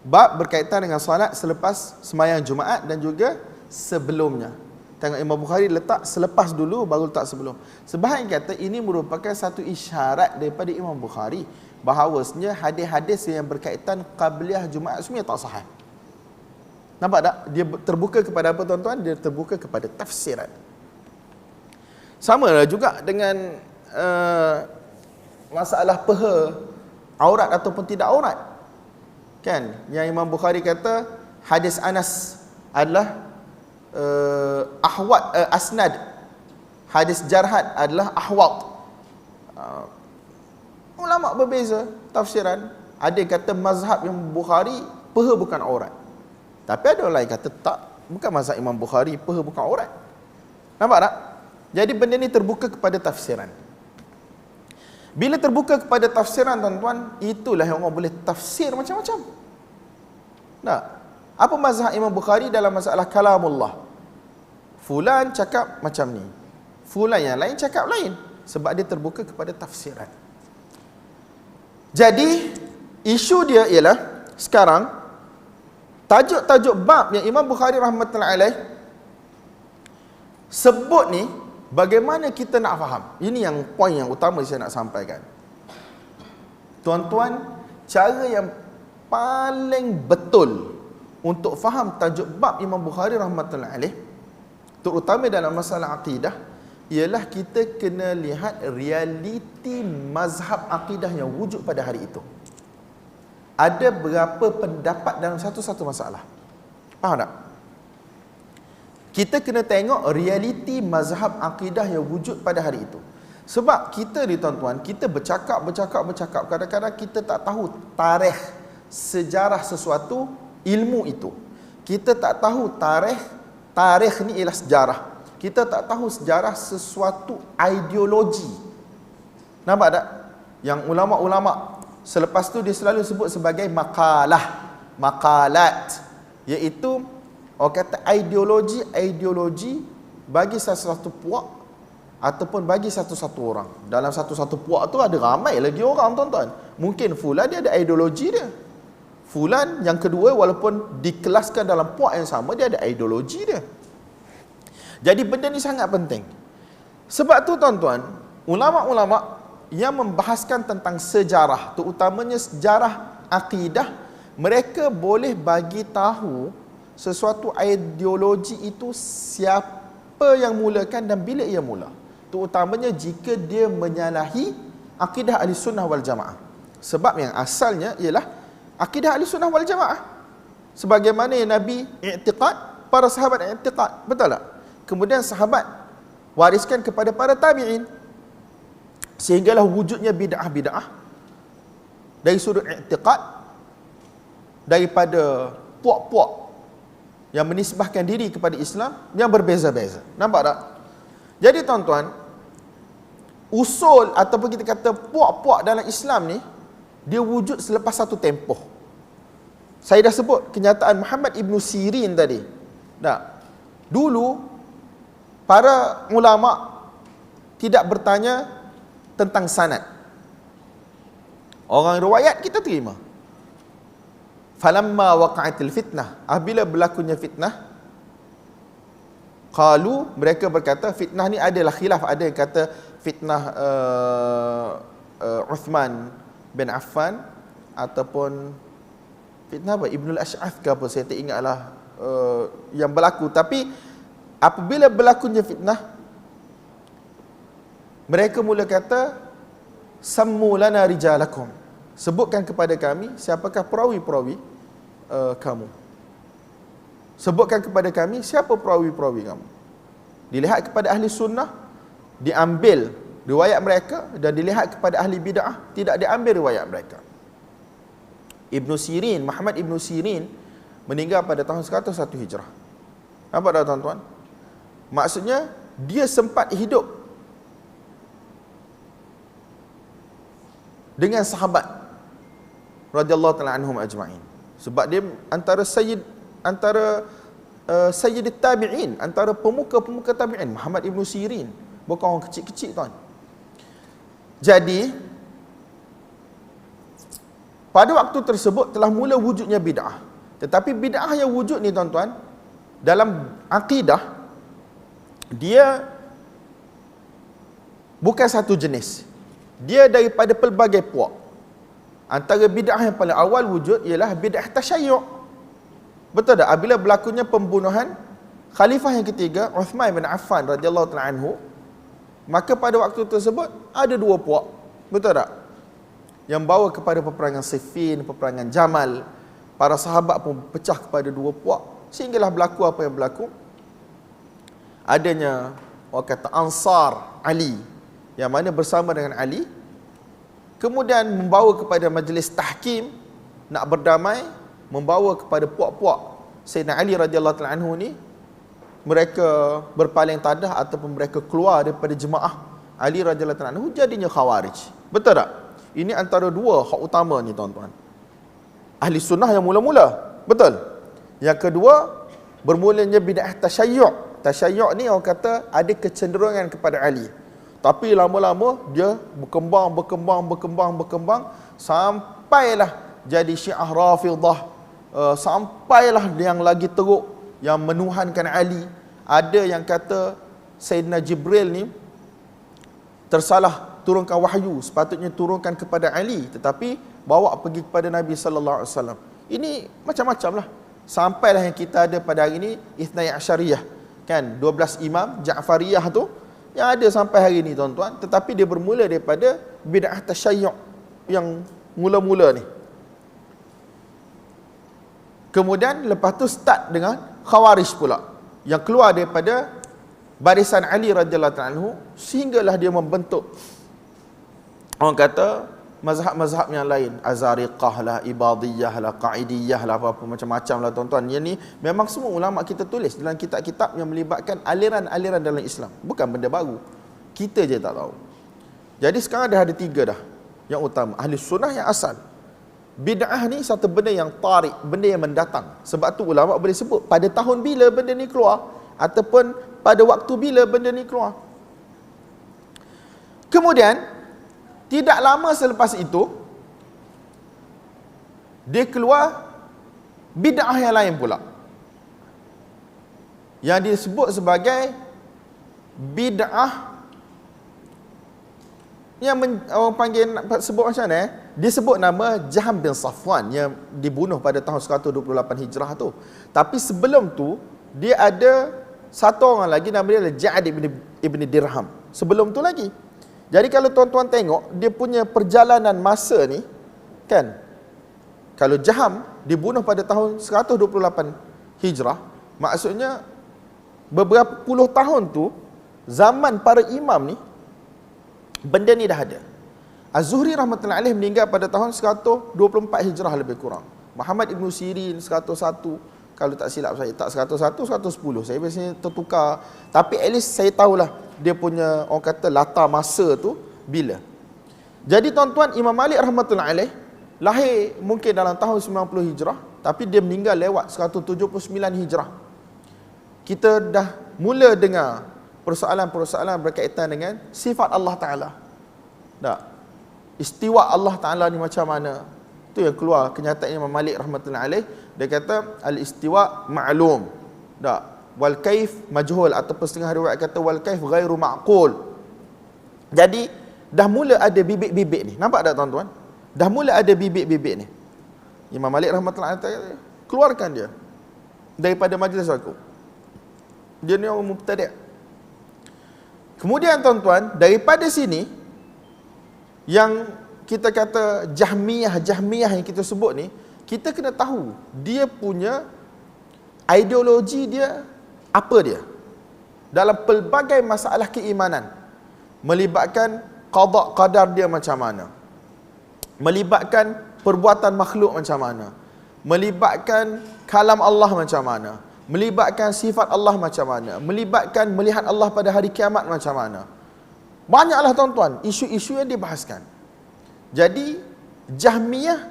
Speaker 1: Bab berkaitan dengan solat selepas sembahyang Jumaat dan juga sebelumnya. Tengok Imam Bukhari letak selepas dulu baru letak sebelum. Sebahagian kata ini merupakan satu isyarat daripada Imam Bukhari bahawasanya hadis-hadis yang berkaitan qabliyah Jumaat semuanya tak sahih. Nampak tak? Dia terbuka kepada apa tuan-tuan? Dia terbuka kepada tafsiran. Sama lah juga dengan masalah peha aurat ataupun tidak aurat. Kan? Yang Imam Bukhari kata hadis Anas adalah asnad, hadis jarhad adalah ahwat. Ulama berbeza tafsiran. Ada yang kata mazhab Imam Bukhari peha bukan aurat, tapi ada orang lain kata tak, bukan mazhab Imam Bukhari peha bukan aurat. Nampak tak? Jadi benda ni terbuka kepada tafsiran. Bila terbuka kepada tafsiran tuan-tuan, itulah yang orang boleh tafsir macam-macam. Tak? Apa mazhab Imam Bukhari dalam masalah kalamullah? Fulan cakap macam ni, fulan yang lain cakap lain, sebab dia terbuka kepada tafsiran. Jadi isu dia ialah sekarang tajuk-tajuk bab yang Imam Bukhari rahmatullahi alaih sebut ni, bagaimana kita nak faham? Ini yang poin yang utama saya nak sampaikan. Tuan-tuan, cara yang paling betul untuk faham tajuk bab Imam Bukhari rahmatullahi alaih, terutama dalam masalah akidah, ialah kita kena lihat realiti mazhab akidah yang wujud pada hari itu. Ada berapa pendapat dalam satu-satu masalah. Faham tak? Kita kena tengok realiti mazhab akidah yang wujud pada hari itu. Sebab kita ni tuan-tuan, kita bercakap, kadang-kadang kita tak tahu tarikh sejarah sesuatu ilmu itu. Kita tak tahu tarikh ni ialah sejarah. Kita tak tahu sejarah sesuatu ideologi. Nampak tak? Yang ulama-ulama selepas tu dia selalu sebut sebagai makalat, iaitu orang kata ideologi bagi satu-satu puak ataupun bagi satu-satu orang. Dalam satu-satu puak tu ada ramai lagi orang tuan-tuan. Mungkin fulan dia ada ideologi dia. Fulan yang kedua walaupun dikelaskan dalam puak yang sama, dia ada ideologi dia. Jadi benda ni sangat penting. Sebab tu tuan-tuan, ulama-ulama yang membahaskan tentang sejarah, terutamanya sejarah akidah, mereka boleh bagi tahu sesuatu ideologi itu siapa yang mulakan dan bila ia mula. Terutamanya jika dia menyalahi akidah ahli sunnah wal jamaah. Sebab yang asalnya ialah akidah ahli sunnah wal jamaah. Sebagaimana yang Nabi i'tiqad, para sahabat i'tiqad. Betul tak? Kemudian sahabat wariskan kepada para tabi'in. Sehinggalah wujudnya bid'ah-bid'ah dari sudut i'tiqad, daripada puak-puak yang menisbahkan diri kepada Islam yang berbeza-beza. Nampak tak? Jadi tuan-tuan, usul ataupun kita kata puak-puak dalam Islam ni, dia wujud selepas satu tempoh. Saya dah sebut kenyataan Muhammad Ibn Sirin tadi. Nah, dulu para ulama tidak bertanya tentang sanad. Orang riwayat kita terima. Falamma waqa'atil fitnah, apabila berlakunya fitnah, qalu, mereka berkata, fitnah ni adalah khilaf, ada yang kata fitnah Uthman bin Affan ataupun fitnah apa, Ibnul Ash'ath ke apa, saya tak ingatlah yang berlaku. Tapi apabila berlakunya fitnah, mereka mula kata, sammu lana rijalakum, sebutkan kepada kami siapakah perawi-perawi kamu. Sebutkan kepada kami siapa perawi-perawi kamu. Dilihat kepada ahli sunnah, diambil riwayat mereka, dan dilihat kepada ahli bid'ah, tidak diambil riwayat mereka. Ibn Sirin, Muhammad Ibn Sirin meninggal pada tahun 101 Hijrah. Nampak tak tuan-tuan? Maksudnya dia sempat hidup dengan sahabat radhiyallahu ta'ala anhum ajma'in. Sebab dia antara sayyid tabi'in, antara pemuka-pemuka tabi'in, Muhammad Ibn Sirin. Bukan orang kecil-kecil tuan. Jadi pada waktu tersebut telah mula wujudnya bid'ah. Tetapi bid'ah yang wujud ni tuan-tuan, dalam akidah, dia bukan satu jenis. Dia daripada pelbagai puak. Antara bid'ah yang paling awal wujud ialah bid'ah tasyayyu'ah. Betul tak? Apabila berlakunya pembunuhan khalifah yang ketiga, Uthman bin Affan radhiyallahu ta'ala anhu, maka pada waktu tersebut ada dua puak. Betul tak? Yang bawa kepada peperangan Siffin, peperangan Jamal. Para sahabat pun pecah kepada dua puak, sehinggalah berlaku apa yang berlaku. Adanya orang kata Ansar Ali, yang mana bersama dengan Ali, kemudian membawa kepada majlis tahkim nak berdamai, membawa kepada puak-puak Sayyidina Ali radhiyallahu ta'ala anhu ni, mereka berpaling tadah ataupun mereka keluar daripada jemaah Ali radhiyallahu ta'ala anhu, jadinya Khawarij. Betul tak? Ini antara dua hak utama ni tuan-tuan. Ahli sunnah yang mula-mula, betul. Yang kedua, bermulanya bid'ah tasyayyu'ah. Tasyayyu'ah ni orang kata ada kecenderungan kepada Ali. Tapi lama-lama dia berkembang sampailah jadi Syiah Rafidhah, sampailah yang lagi teruk yang menuhankan Ali. Ada yang kata Sayyidina Jibril ni tersalah turunkan wahyu, sepatutnya turunkan kepada Ali, tetapi bawa pergi kepada Nabi sallallahu alaihi wasallam. Ini macam-macam lah. Sampailah yang kita ada pada hari ini Ithnai Asyariyah, kan, 12 imam Ja'fariyah tu yang ada sampai hari ini tuan-tuan. Tetapi dia bermula daripada bid'ah tasyayyu'ah yang mula-mula ni. Kemudian lepas tu start dengan Khawarij pula, yang keluar daripada barisan Ali radhiyallahu ta'ala anhu, sehinggalah dia membentuk orang kata mazhab-mazhab yang lain, Azariqah lah, Ibadiyah lah, Qaidiyah lah, apa-apa macam-macam lah tuan-tuan. Yang ni memang semua ulama kita tulis dalam kitab-kitab yang melibatkan aliran-aliran dalam Islam. Bukan benda baru, kita je tak tahu. Jadi sekarang dah ada 3 dah yang utama. Ahli sunnah yang asal. Bid'ah ni satu benda yang tarik, benda yang mendatang. Sebab tu ulama boleh sebut pada tahun bila benda ni keluar, ataupun pada waktu bila benda ni keluar. Kemudian tidak lama selepas itu, dia keluar bid'ah yang lain pula, yang disebut sebagai bid'ah Orang panggil sebut macam mana Dia sebut nama Jaham bin Safwan yang dibunuh pada tahun 128 Hijrah tu. Tapi sebelum tu dia ada satu orang lagi nama dia Ja'ad ibn Dirham. Sebelum tu lagi. Jadi kalau tuan-tuan tengok dia punya perjalanan masa ni kan, kalau Jaham dibunuh pada tahun 128 Hijrah, maksudnya beberapa puluh tahun tu zaman para imam ni benda ni dah ada. Az-Zuhri rahmatullahi alaih meninggal pada tahun 124 Hijrah lebih kurang. Muhammad Ibn Sirin 101, kalau tak silap saya, tak 101, 110. Saya biasanya tertukar. Tapi at least saya tahulah dia punya, orang kata latar masa tu bila. Jadi tuan-tuan, Imam Malik rahmatullahi alaih lahir mungkin dalam tahun 90 Hijrah, tapi dia meninggal lewat 179 Hijrah. Kita dah mula dengar persoalan-persoalan berkaitan dengan sifat Allah Ta'ala. Tak? Istiwa Allah Ta'ala ni macam mana? Itu yang keluar kenyataan Imam Malik rahmatullahi alaih. Dia kata al-istiwa ma'lum. Tak? Wal kaif majhul, ataupun setengah riwayat kata wal kaif ghairu ma'qul. Jadi dah mula ada bibit-bibit ni. Nampak tak tuan-tuan? Dah mula ada bibit-bibit ni. Imam Malik rahmatullahi alaih keluarkan dia daripada majlis aku. Dia ni orang mubtadi'. Kemudian tuan-tuan, daripada sini yang kita kata Jahmiyah yang kita sebut ni, kita kena tahu dia punya ideologi dia apa dia dalam pelbagai masalah keimanan, melibatkan qada qadar dia macam mana, melibatkan perbuatan makhluk macam mana, melibatkan kalam Allah macam mana, melibatkan sifat Allah macam mana, melibatkan melihat Allah pada hari kiamat macam mana. Banyaklah tuan-tuan isu-isu yang dibahaskan. Jadi Jahmiyah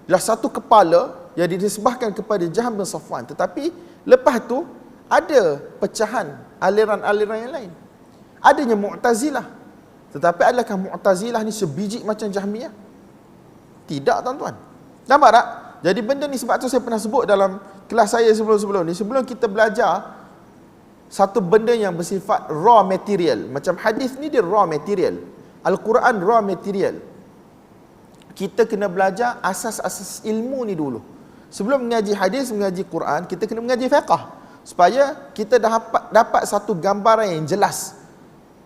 Speaker 1: lah satu kepala yang dinisbahkan kepada Jaham bin Safwan. Tetapi lepas tu ada pecahan aliran-aliran yang lain. Adanya Mu'tazilah. Tetapi adakah Mu'tazilah ni sebiji macam Jahmiyah? Tidak tuan-tuan. Nampak tak? Jadi benda ni sebab tu saya pernah sebut dalam kelas saya sebelum-sebelum ni. Sebelum kita belajar satu benda yang bersifat raw material. Macam hadis ni dia raw material. Al-Quran raw material. Kita kena belajar asas-asas ilmu ni dulu. Sebelum mengaji hadis, mengaji Quran, kita kena mengaji fiqh. Supaya kita dapat satu gambaran yang jelas.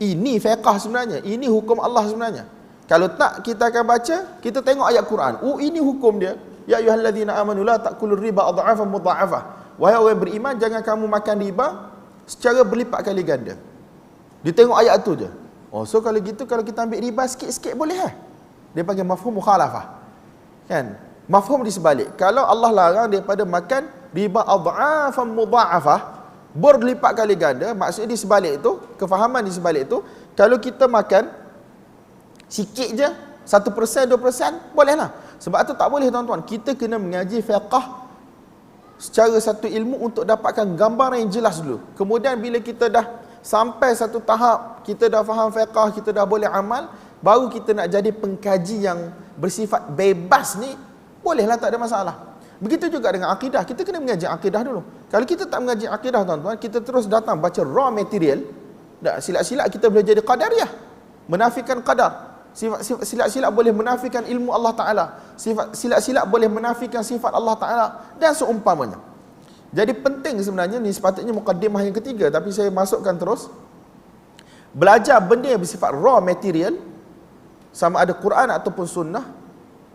Speaker 1: Ini fiqh sebenarnya. Ini hukum Allah sebenarnya. Kalau tak, kita akan baca, kita tengok ayat Quran. Oh, ini hukum dia. Ya ayyuhallazina amanu la ta'kulur riba adha'afan mudha'afah. Wahai orang beriman, jangan kamu makan riba secara berlipat kali ganda. Dia tengok ayat tu je. Oh, so kalau gitu, kalau kita ambil riba sikit-sikit boleh lah. Dia panggil mafhum mukhalafah. Kan? Mafhum di sebalik. Kalau Allah larang daripada makan riba adha'afan mudha'afah, berlipat kali ganda, maksudnya di sebalik itu, kefahaman di sebalik itu, kalau kita makan sikit je, 1%, 2%, boleh lah. Sebab tu tak boleh tuan-tuan. Kita kena mengaji fiqh secara satu ilmu untuk dapatkan gambaran yang jelas dulu. Kemudian bila kita dah sampai satu tahap, kita dah faham fiqh, kita dah boleh amal, baru kita nak jadi pengkaji yang bersifat bebas ni, bolehlah, tak ada masalah. Begitu juga dengan akidah. Kita kena mengaji akidah dulu. Kalau kita tak mengaji akidah tuan-tuan, kita terus datang baca raw material, dah silap-silap kita boleh jadi qadariyah, menafikan qadar. Silap-silap boleh menafikan ilmu Allah Ta'ala. Silap-silap boleh menafikan sifat Allah Ta'ala dan seumpamanya. Jadi penting sebenarnya ni, sepatutnya mukaddimah yang ketiga, tapi saya masukkan terus. Belajar benda yang bersifat raw material, sama ada Quran ataupun sunnah,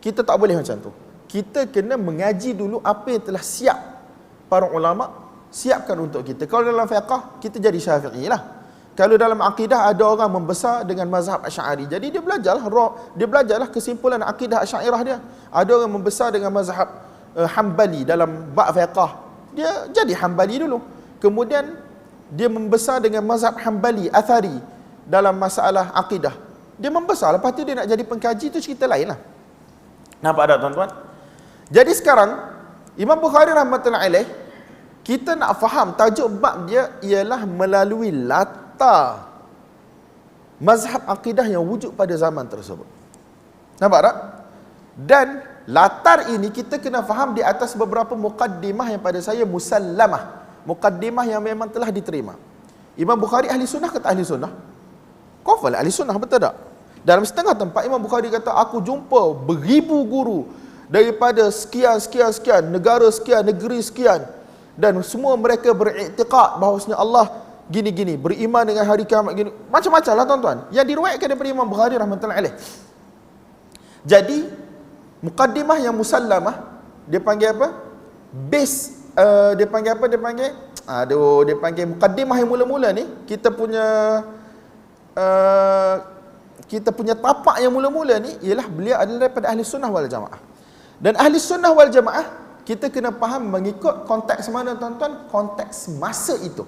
Speaker 1: kita tak boleh macam tu. Kita kena mengaji dulu apa yang telah siap para ulama siapkan untuk kita. Kalau dalam fiqh, kita jadi Syafi'i lah. Kalau dalam akidah, ada orang membesar dengan mazhab Asy'ari. Jadi dia belajarlah kesimpulan akidah Asy'ariyah dia. Ada orang membesar dengan mazhab Hambali dalam bab fiqh. Dia jadi Hambali dulu. Kemudian dia membesar dengan mazhab Hambali Athari dalam masalah akidah. Dia membesar, lepas tu dia nak jadi pengkaji, tu cerita lain lah. Nampak tak tuan-tuan? Jadi sekarang Imam Bukhari rahmatullahi alaih, kita nak faham tajuk bab dia ialah melalui latar mazhab akidah yang wujud pada zaman tersebut. Nampak tak? Dan latar ini kita kena faham di atas beberapa muqaddimah yang pada saya musallamah. Muqaddimah yang memang telah diterima. Imam Bukhari ahli sunnah ke tak ahli sunnah? Kau ahli sunnah, betul tak? Dalam setengah tempat Imam Bukhari kata, aku jumpa beribu guru daripada sekian, negara sekian, negeri sekian, dan semua mereka beriktikad bahawasanya Allah gini-gini, beriman dengan hari kiamat gini, macam-macam lah tuan-tuan, yang diriwayatkan daripada Imam Bukhari rahmatullahi alaih. Jadi mukaddimah yang musallamah, dia panggil apa? Base, dia panggil apa? Dia panggil mukaddimah yang mula-mula ni, kita punya tapak yang mula-mula ni ialah beliau adalah daripada ahli sunnah wal jamaah. Dan ahli sunnah wal jamaah, kita kena faham mengikut konteks mana tuan-tuan? Konteks masa itu.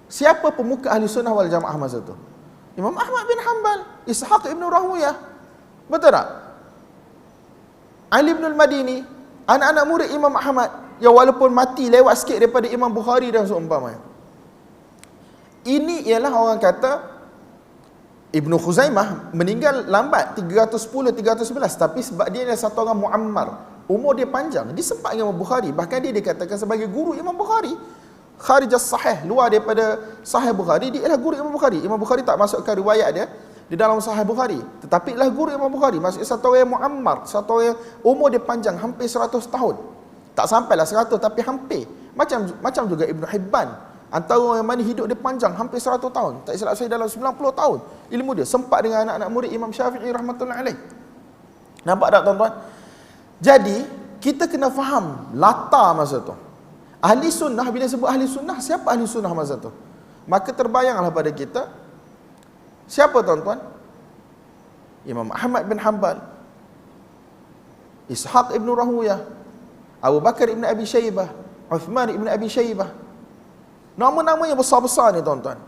Speaker 1: Siapa pemuka ahli sunnah wal jamaah masa itu? Imam Ahmad bin Hanbal, Ishaq ibn Rahuyah, betul tak? Ali ibn al-Madini, anak-anak murid Imam Ahmad, yang walaupun mati lewat sikit daripada Imam Bukhari dan seumpamanya. Ini ialah orang kata Ibnu Khuzaimah meninggal lambat 310-311, tapi sebab dia adalah satu orang muammar, umur dia panjang, dia sempat dengan Imam Bukhari, bahkan dia dikatakan sebagai guru Imam Bukhari. Kharijas sahih, luar daripada sahih Bukhari, dia adalah guru Imam Bukhari. Imam Bukhari tak masukkan riwayat dia di dalam sahih Bukhari, tetapi adalah guru Imam Bukhari. Maksudnya satu orang yang muammar, satu orang yang umur dia panjang, hampir 100 tahun. Tak sampailah 100, tapi hampir. Macam juga Ibnu Hibban, antara orang yang mana hidup dia panjang, hampir 100 tahun. Tak silap saya dalam 90 tahun ilmu dia, sempat dengan anak-anak murid Imam Syafi'i rahmatullahi alaih. Nampak tak tuan-tuan? Jadi kita kena faham latar masa tu. Ahli sunnah, bila sebut ahli sunnah, siapa ahli sunnah masa tu? Maka terbayanglah pada kita, siapa tuan-tuan? Imam Ahmad bin Hanbal, Ishaq ibn Rahuyah, Abu Bakar ibn Abi Shaybah, Uthman ibn Abi Shaybah. Nama-nama yang besar-besar ni tuan-tuan.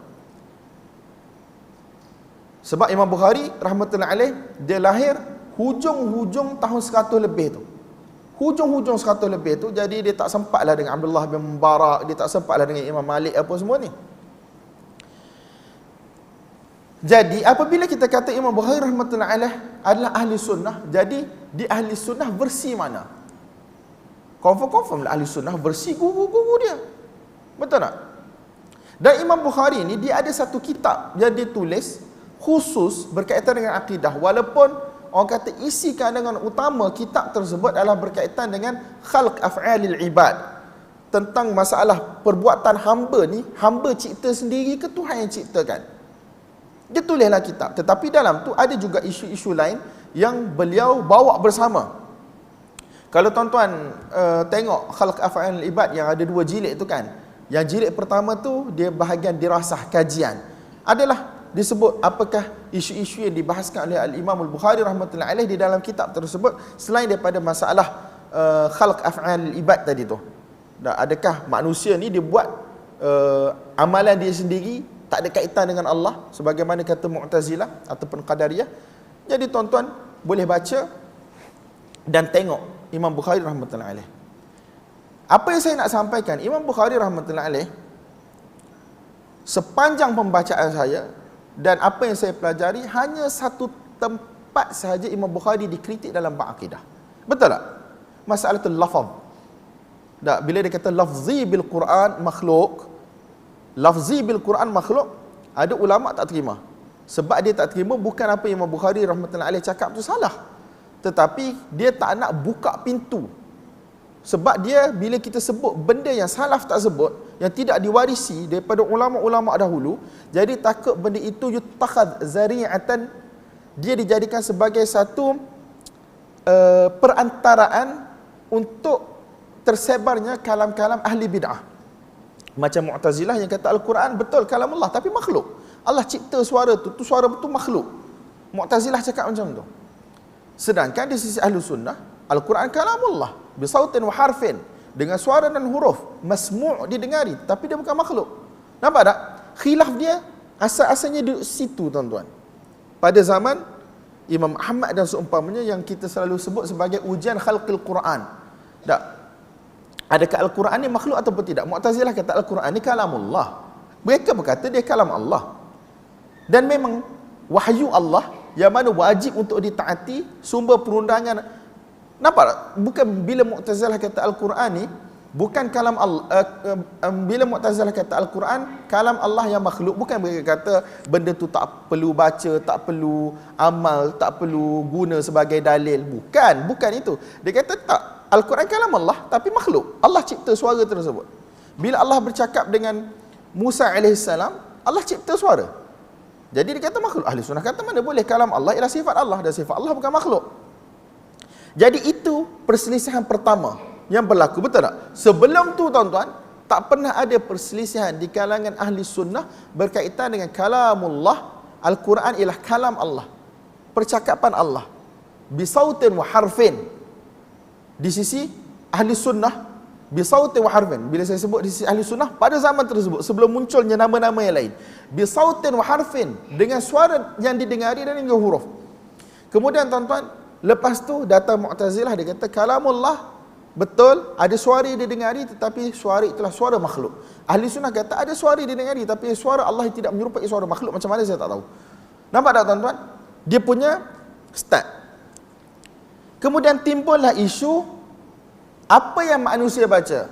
Speaker 1: Sebab Imam Bukhari rahmatullahi alaih, dia lahir hujung-hujung tahun 100 lebih tu. Hujung-hujung 100 lebih tu, jadi dia tak sempatlah dengan Abdullah bin Mubarak, dia tak sempatlah dengan Imam Malik apa semua ni. Jadi apabila kita kata Imam Bukhari rahmatullahi alaih adalah ahli sunnah, jadi di ahli sunnah versi mana? Confirm lah ahli sunnah versi guru-guru dia. Betul tak? Dan Imam Bukhari ni dia ada satu kitab yang dia tulis khusus berkaitan dengan akidah, walaupun orang kata isi kandungan utama kitab tersebut adalah berkaitan dengan khalq af'alil ibad, tentang masalah perbuatan hamba ni, hamba cipta sendiri ke Tuhan yang ciptakan. Dia tulislah kitab, tetapi dalam tu ada juga isu-isu lain yang beliau bawa bersama. Kalau tuan-tuan tengok khalq af'alil ibad yang ada 2 jilid tu kan, yang jilid pertama tu dia bahagian dirasah, kajian, adalah disebut apakah isu-isu yang dibahaskan oleh Al-Imam Al-Bukhari rahmatullahi alaih di dalam kitab tersebut, selain daripada masalah khalq af'al ibad tadi tu. Dan adakah manusia ni dia buat amalan dia sendiri, tak ada kaitan dengan Allah, sebagaimana kata Mu'tazilah ataupun Qadariyah. Jadi tuan-tuan boleh baca dan tengok Imam Bukhari rahmatullahi alaih. Apa yang saya nak sampaikan, Imam Bukhari rahmatullahi alaih, sepanjang pembacaan saya dan apa yang saya pelajari, hanya satu tempat sahaja Imam Bukhari dikritik dalam bab akidah. Betul tak? Masalah tu lafaz. Tak, bila dia kata lafzi bil Quran makhluk, lafzi bil Quran makhluk, ada ulama tak terima. Sebab dia tak terima bukan apa Imam Bukhari rahmatullahi alaih cakap tu salah, tetapi dia tak nak buka pintu. Sebab dia, bila kita sebut benda yang salaf tak sebut, yang tidak diwarisi daripada ulama-ulama dahulu, jadi takut benda itu yutakhadh zari'atan, dia dijadikan sebagai satu perantaraan untuk tersebarnya kalam-kalam ahli bid'ah. Macam Mu'tazilah yang kata Al-Quran betul kalam Allah, tapi makhluk. Allah cipta suara tu suara betul makhluk. Mu'tazilah cakap macam tu. Sedangkan di sisi ahli sunnah, Al-Quran kalamullah bisautin wa harfin, dengan suara dan huruf, masmu' didengari, tapi dia bukan makhluk. Nampak tak? Khilaf dia asal-asalnya di situ tuan-tuan. Pada zaman Imam Ahmad dan seumpamanya, yang kita selalu sebut sebagai ujian khalqil Quran. Tak? Adakah Al-Quran ni makhluk ataupun tidak? Mu'tazilah kata Al-Quran ni kalamullah. Mereka berkata dia kalam Allah. Dan memang wahyu Allah yang mana wajib untuk ditaati, sumber perundangan. Nampak tak? Bukan bila Mu'tazilah kata Al-Quran ni Bukan kalam Allah. Bila Mu'tazilah kata Al-Quran kalam Allah yang makhluk, bukan mereka kata benda tu tak perlu baca, tak perlu amal, tak perlu guna sebagai dalil. Bukan itu. Dia kata tak, Al-Quran kalam Allah tapi makhluk. Allah cipta suara tersebut. Bila Allah bercakap dengan Musa AS, Allah cipta suara. Jadi dia kata makhluk. Ahli sunnah kata mana boleh, kalam Allah ialah sifat Allah dan sifat Allah bukan makhluk. Jadi itu perselisihan pertama yang berlaku, betul tak? Sebelum tu tuan-tuan, tak pernah ada perselisihan di kalangan ahli sunnah berkaitan dengan kalamullah. Al-Quran ialah kalam Allah, percakapan Allah, bisautin wa harfin. Di sisi ahli sunnah, bisautin wa harfin. Bila saya sebut di sisi ahli sunnah, pada zaman tersebut, sebelum munculnya nama-nama yang lain, bisautin wa harfin, dengan suara yang didengari dan dengan huruf. Kemudian tuan-tuan, lepas tu datang Mu'tazilah, dia kata kalamullah betul, ada suara didengari tetapi suara itulah suara makhluk. Ahli sunnah kata ada suara didengari tapi suara Allah tidak menyerupai suara makhluk. Macam mana saya tak tahu. Nampak tak tuan-tuan? Dia punya start. Kemudian timbullah isu apa yang manusia baca.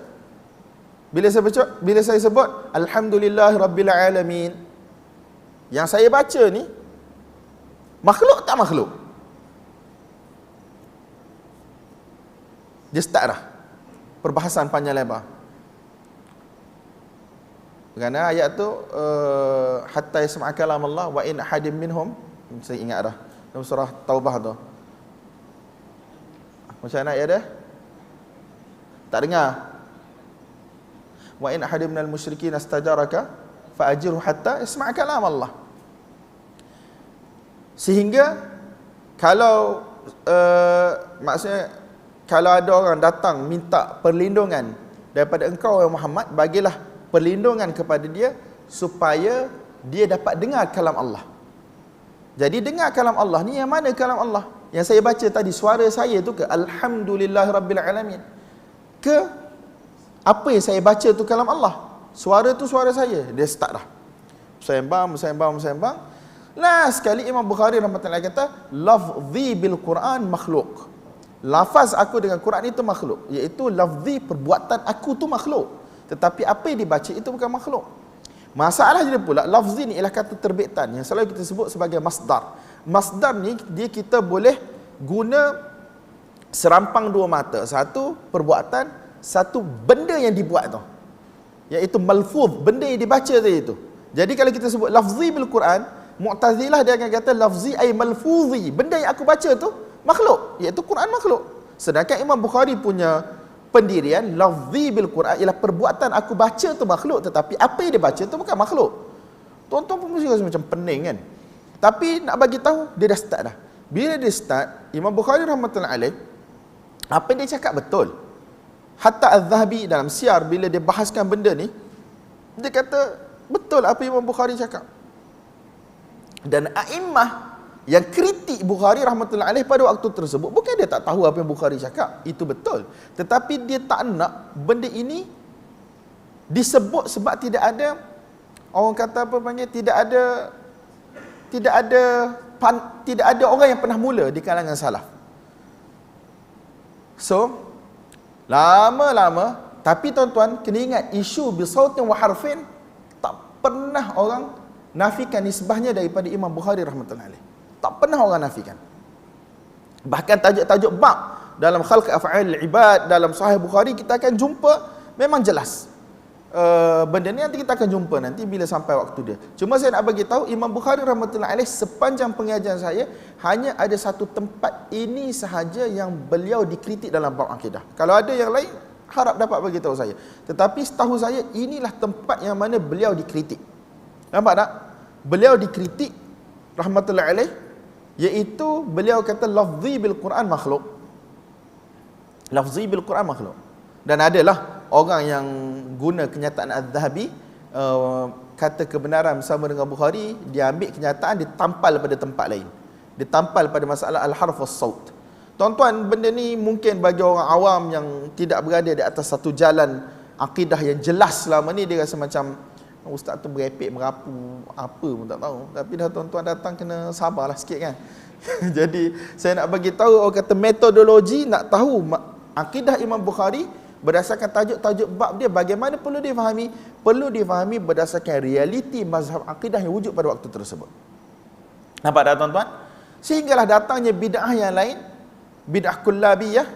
Speaker 1: Bila saya sebut Alhamdulillah Rabbil Alamin, yang saya baca ni makhluk tak makhluk? Dia start dah perbahasan panjang lebar. Kerana ayat tu hatta yasma'a kalam Allah wa in ahadim minhum, saya ingat dah dalam surah Taubah tu. Macam mana ayat dia? Tak dengar. Wa in ahadim minal musyrikin astajaraka fa'ajirhu hatta yasma'a kalam Allah. Sehingga kalau maksudnya kalau ada orang datang minta perlindungan daripada engkau ya Muhammad, bagilah perlindungan kepada dia supaya dia dapat dengar kalam Allah. Jadi dengar kalam Allah ni yang mana kalam Allah? Yang saya baca tadi, suara saya tu ke Alhamdulillah Rabbil Alamin? Ke apa yang saya baca tu kalam Allah? Suara tu suara saya. Dia start dah. Sembang. Last sekali Imam Bukhari rahmatullahi kata lafzi bil Quran makhluk. Lafaz aku dengan Quran itu makhluk, iaitu lafzi, perbuatan aku tu makhluk, tetapi apa yang dibaca itu bukan makhluk. Masalah dia pula, lafzi ni ialah kata terbitan yang selalu kita sebut sebagai masdar. Masdar ni dia kita boleh guna serampang dua mata, satu perbuatan, satu benda yang dibuat tu, iaitu malfuz, benda yang dibaca tadi itu. Jadi kalau kita sebut lafzi bil Quran, Mu'tazilah dia akan kata lafzi ay malfuzi, benda yang aku baca tu makhluk, iaitu Quran makhluk. Sedangkan Imam Bukhari punya pendirian lafzi bil Quran ialah perbuatan aku baca tu makhluk, tetapi apa yang dia baca tu bukan makhluk. Tuan-tuan pun mesti rasa macam pening kan. Tapi nak bagi tahu, dia dah start dah. Bila dia start, Imam Bukhari rahmatullahi alaih, apa yang dia cakap betul. Hatta Az-Zahabi dalam Siyar bila dia bahaskan benda ni, dia kata betul apa Imam Bukhari cakap. Dan a'immah yang kritik Bukhari rahmatullahi alaih pada waktu tersebut, bukan dia tak tahu apa yang Bukhari cakap, itu betul, tetapi dia tak nak benda ini disebut sebab tidak ada, orang kata apa panggil, tidak ada orang yang pernah mula di kalangan salaf. So lama-lama, tapi tuan-tuan kena ingat, isu bisautin wa harfin tak pernah orang nafikan nisbahnya daripada Imam Bukhari rahmatullahi alaih. Tak pernah orang nafikan. Bahkan tajuk-tajuk bab dalam khalq af'al ibad dalam Sahih Bukhari kita akan jumpa, memang jelas. Benda ni nanti kita akan jumpa nanti bila sampai waktu dia. Cuma saya nak bagi tahu, Imam Bukhari rahmatullahi alaih sepanjang pengajian saya hanya ada satu tempat ini sahaja yang beliau dikritik dalam bab akidah. Kalau ada yang lain, harap dapat bagi tahu saya. Tetapi setahu saya inilah tempat yang mana beliau dikritik. Nampak tak? Beliau dikritik rahmatullahi alaih, iaitu beliau kata lafzi bil Quran makhluk. Lafzi bil Quran makhluk. Dan adalah orang yang guna kenyataan Az-Zahabi, kata kebenaran bersama dengan Bukhari, dia ambil kenyataan, dia tampal pada tempat lain. Dia tampal pada masalah al-harf was-saut. Tuan-tuan, benda ni mungkin bagi orang awam yang tidak berada di atas satu jalan akidah yang jelas selama ni, dia rasa macam ustaz tu merepek, merapu, apa pun tak tahu. Tapi dah tuan-tuan datang, kena sabarlah sikit kan. Jadi saya nak bagi tahu, orang kata metodologi nak tahu akidah Imam Bukhari berdasarkan tajuk-tajuk bab dia. Bagaimana perlu difahami? Perlu difahami berdasarkan realiti mazhab akidah yang wujud pada waktu tersebut. Nampak tak tuan-tuan? Sehinggalah datangnya bid'ah yang lain, bid'ah kullabiyah.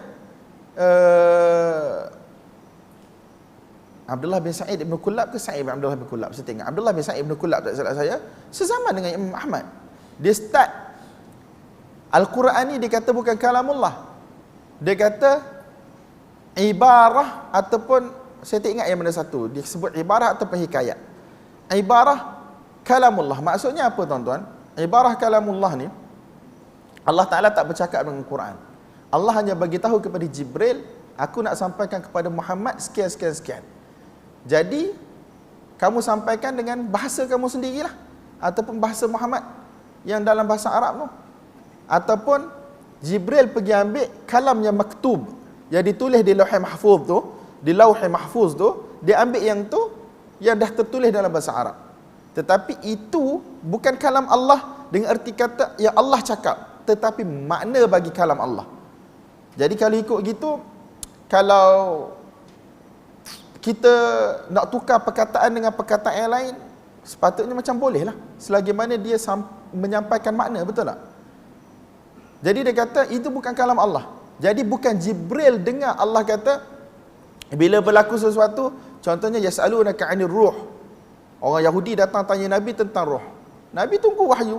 Speaker 1: Abdullah bin Sa'id ibn Kullab ke Sa'id bin Abdullah bin Kullab? Saya tengok Abdullah bin Sa'id ibn Kullab, tak salah saya, sezaman dengan Imam Ahmad. Dia start Al-Quran ni, dia kata bukan kalamullah. Dia kata ibarah ataupun, saya tak ingat yang mana satu, dia sebut ibarah ataupun hikayat. Ibarah kalamullah, maksudnya apa tuan-tuan? Ibarah kalamullah ni, Allah Ta'ala tak bercakap dengan Quran. Allah hanya bagi tahu kepada Jibril, aku nak sampaikan kepada Muhammad sekian. Jadi kamu sampaikan dengan bahasa kamu sendirilah, ataupun bahasa Muhammad yang dalam bahasa Arab tu, ataupun Jibril pergi ambil kalam yang maktub, yang ditulis di lauh mahfuz tu, di lauh mahfuz tu, dia ambil yang tu yang dah tertulis dalam bahasa Arab. Tetapi itu bukan kalam Allah dengan erti kata yang Allah cakap, tetapi makna bagi kalam Allah. Jadi kalau ikut gitu, kalau kita nak tukar perkataan dengan perkataan yang lain, sepatutnya macam boleh lah, selagi mana dia menyampaikan makna, betul tak? Jadi dia kata itu bukan kalam Allah. Jadi bukan Jibril dengar Allah kata, bila berlaku sesuatu, contohnya yas'alunaka 'anir ruh, orang Yahudi datang tanya Nabi tentang roh, Nabi tunggu wahyu.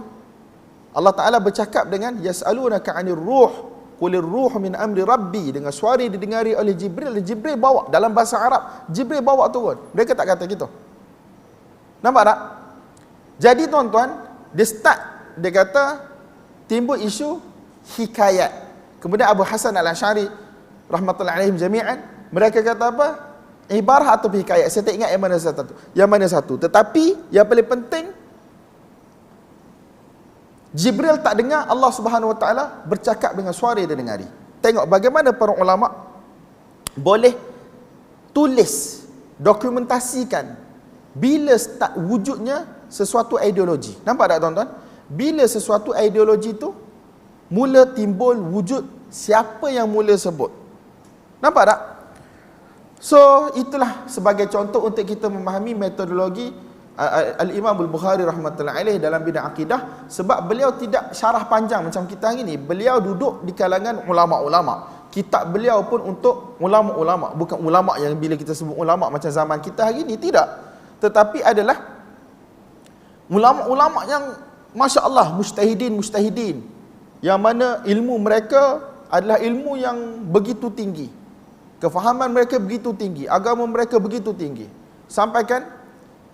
Speaker 1: Allah Ta'ala bercakap dengan yas'alunaka 'anir ruh qulir ruh min amri rabbi, dengan suara didengari oleh Jibril. Jibril bawa dalam bahasa Arab, Jibril bawa turun. Mereka tak kata gitu. Nampak tak? Jadi tuan-tuan, dia start, dia kata timbul isu hikayat. Kemudian Abu Hasan Al-Asy'ari rahmatullahi alaihim jami'an, mereka kata apa? Ibarah atau hikayat. Saya tak ingat yang mana satu. Tetapi yang paling penting, Jibril tak dengar Allah Subhanahu Wa Taala bercakap dengan suara dia dengari. Tengok bagaimana para ulama boleh tulis, dokumentasikan bila start wujudnya sesuatu ideologi. Nampak tak tuan-tuan? Bila sesuatu ideologi tu mula timbul wujud, siapa yang mula sebut. Nampak tak? So itulah sebagai contoh untuk kita memahami metodologi Al-Imam Al-Bukhari rahmatullahi alaih dalam bidang akidah, sebab beliau tidak syarah panjang macam kita hari ni. Beliau duduk di kalangan ulama-ulama. Kitab beliau pun untuk ulama-ulama, bukan ulama yang bila kita sebut ulama macam zaman kita hari ni, tidak. Tetapi adalah ulama-ulama yang masya-Allah mujtahidin, yang mana ilmu mereka adalah ilmu yang begitu tinggi. Kefahaman mereka begitu tinggi, agama mereka begitu tinggi. Sampaikan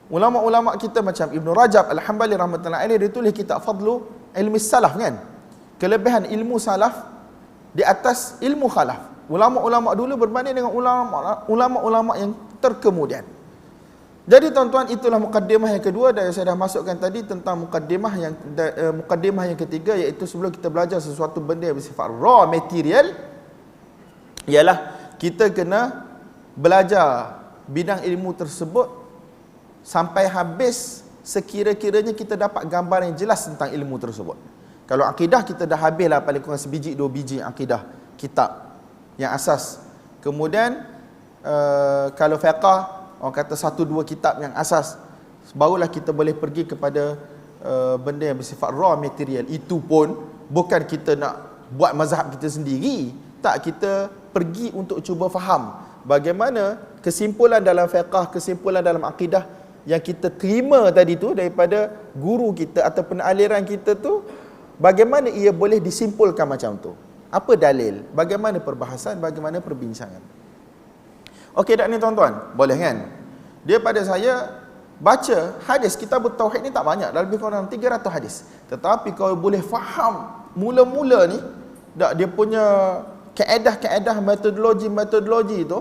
Speaker 1: ulama-ulama kita macam Ibn Rajab Al-Hambali rahmatullahi alaih, dia tulis kitab Fadlu Ilmi Salaf kan. Kelebihan ilmu salaf di atas ilmu khalaf. Ulama-ulama dulu berbanding dengan ulama-ulama yang terkemudian. Jadi tuan-tuan, itulah mukaddimah yang kedua, dan saya dah masukkan tadi tentang mukaddimah yang ketiga, iaitu sebelum kita belajar sesuatu benda yang bersifat raw material, ialah kita kena belajar bidang ilmu tersebut sampai habis, sekira-kiranya kita dapat gambar yang jelas tentang ilmu tersebut. Kalau akidah kita dah habislah paling kurang sebiji 2 biji akidah kitab yang asas. Kemudian kalau fiqh, orang kata 1-2 kitab yang asas, barulah kita boleh pergi kepada benda yang bersifat raw material. Itu pun bukan kita nak buat mazhab kita sendiri, tak, kita pergi untuk cuba faham bagaimana kesimpulan dalam fiqh, kesimpulan dalam akidah yang kita terima tadi tu daripada guru kita ataupun aliran kita tu, bagaimana ia boleh disimpulkan macam tu, apa dalil, bagaimana perbahasan, bagaimana perbincangan. Okey tak ni tuan-tuan? Boleh kan? Dia pada saya baca hadis kitab tauhid ni tak banyak, dah lebih kurang 300 hadis. Tetapi kalau boleh faham mula-mula ni, tak, dia punya kaedah-kaedah, metodologi tu,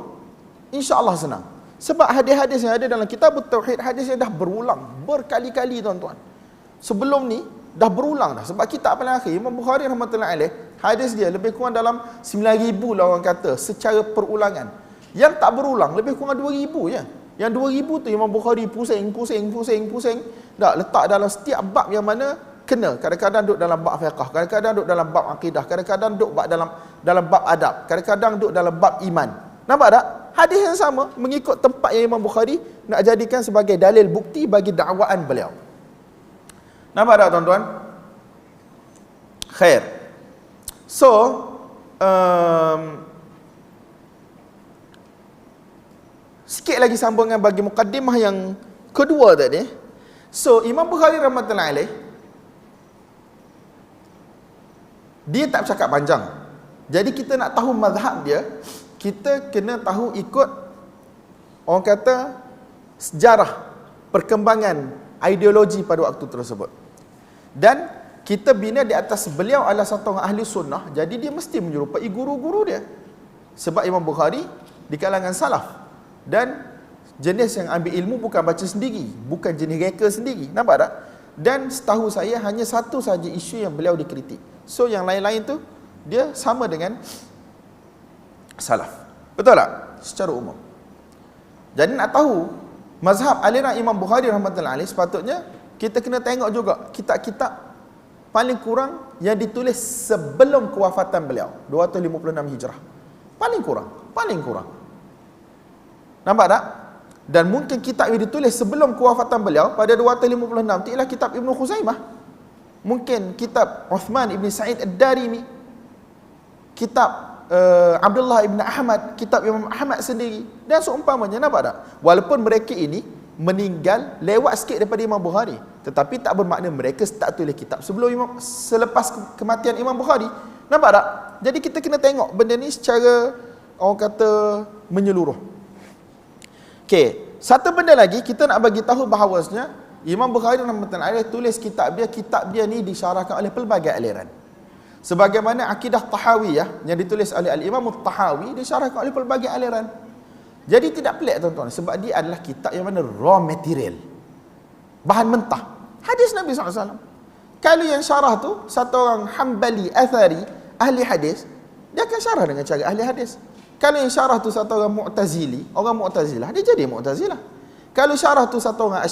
Speaker 1: insya-Allah senang. Sebab hadis-hadis yang ada dalam kitab tauhid, hadis yang dah berulang berkali-kali tuan-tuan. Sebelum ni dah berulang dah. Sebab kitab paling akhir Imam Bukhari rahmatullahi alaih, hadis dia lebih kurang dalam 9,000 lah orang kata secara perulangan. Yang tak berulang lebih kurang 2,000 je. Yang 2,000 tu Imam Bukhari pusing. Tak, letak dalam setiap bab yang mana kena. Kadang-kadang duduk dalam bab fiqh, kadang-kadang duduk dalam bab akidah, kadang-kadang duduk dalam bab adab, kadang-kadang duduk dalam bab iman. Nampak tak? Hadis yang sama mengikut tempat yang Imam Bukhari nak jadikan sebagai dalil bukti bagi dakwaan beliau. Nampak tak tuan-tuan? Khair. So, sikit lagi sambungan bagi mukaddimah yang kedua tadi. So, Imam Bukhari rahmatullahi alaih, dia tak bercakap panjang. Jadi kita nak tahu mazhab dia, kita kena tahu ikut, orang kata, sejarah perkembangan ideologi pada waktu tersebut. Dan kita bina di atas beliau adalah satu orang ahli sunnah, jadi dia mesti menyerupai guru-guru dia. Sebab Imam Bukhari di kalangan salaf, dan jenis yang ambil ilmu bukan baca sendiri, bukan jenis reka sendiri. Nampak tak? Dan setahu saya hanya satu saja isu yang beliau dikritik. So yang lain-lain tu dia sama dengan salaf. Betul tak? Secara umum. Jadi nak tahu mazhab aliran Imam Bukhari rahmatullahi alaih, sepatutnya kita kena tengok juga kitab-kitab paling kurang yang ditulis sebelum kewafatan beliau, 256 Hijrah. Paling kurang. Nampak tak? Dan mungkin kitab yang ditulis sebelum kewafatan beliau pada 256 tu ialah kitab Ibnu Khuzaimah. Mungkin kitab Uthman ibn Sa'id ad-Darimi, kitab Abdullah ibn Ahmad, kitab Imam Ahmad sendiri, dan seumpamanya. Nampak tak? Walaupun mereka ini meninggal lewat sikit daripada Imam Bukhari, tetapi tak bermakna mereka tak tulis kitab selepas kematian Imam Bukhari. Nampak tak? Jadi kita kena tengok benda ni secara, orang kata, menyeluruh. Okey, satu benda lagi kita nak bagi tahu bahawasanya Imam Bukhari rahimahullah tulis kitab dia ni disyarahkan oleh pelbagai aliran. Sebagaimana akidah Tahawiyah yang ditulis oleh Al-Imam Tahawi disyarahkan oleh pelbagai aliran. Jadi tidak pelik tuan-tuan, sebab dia adalah kitab yang mana raw material, bahan mentah, hadis Nabi SAW. Kalau yang syarah tu satu orang Hambali, Athari, ahli hadis, dia akan syarah dengan cara ahli hadis. Kalau yang syarah tu satu orang Mu'tazili, orang Mu'tazilah, dia jadi Mu'tazilah. Kalau syarah tu satu orang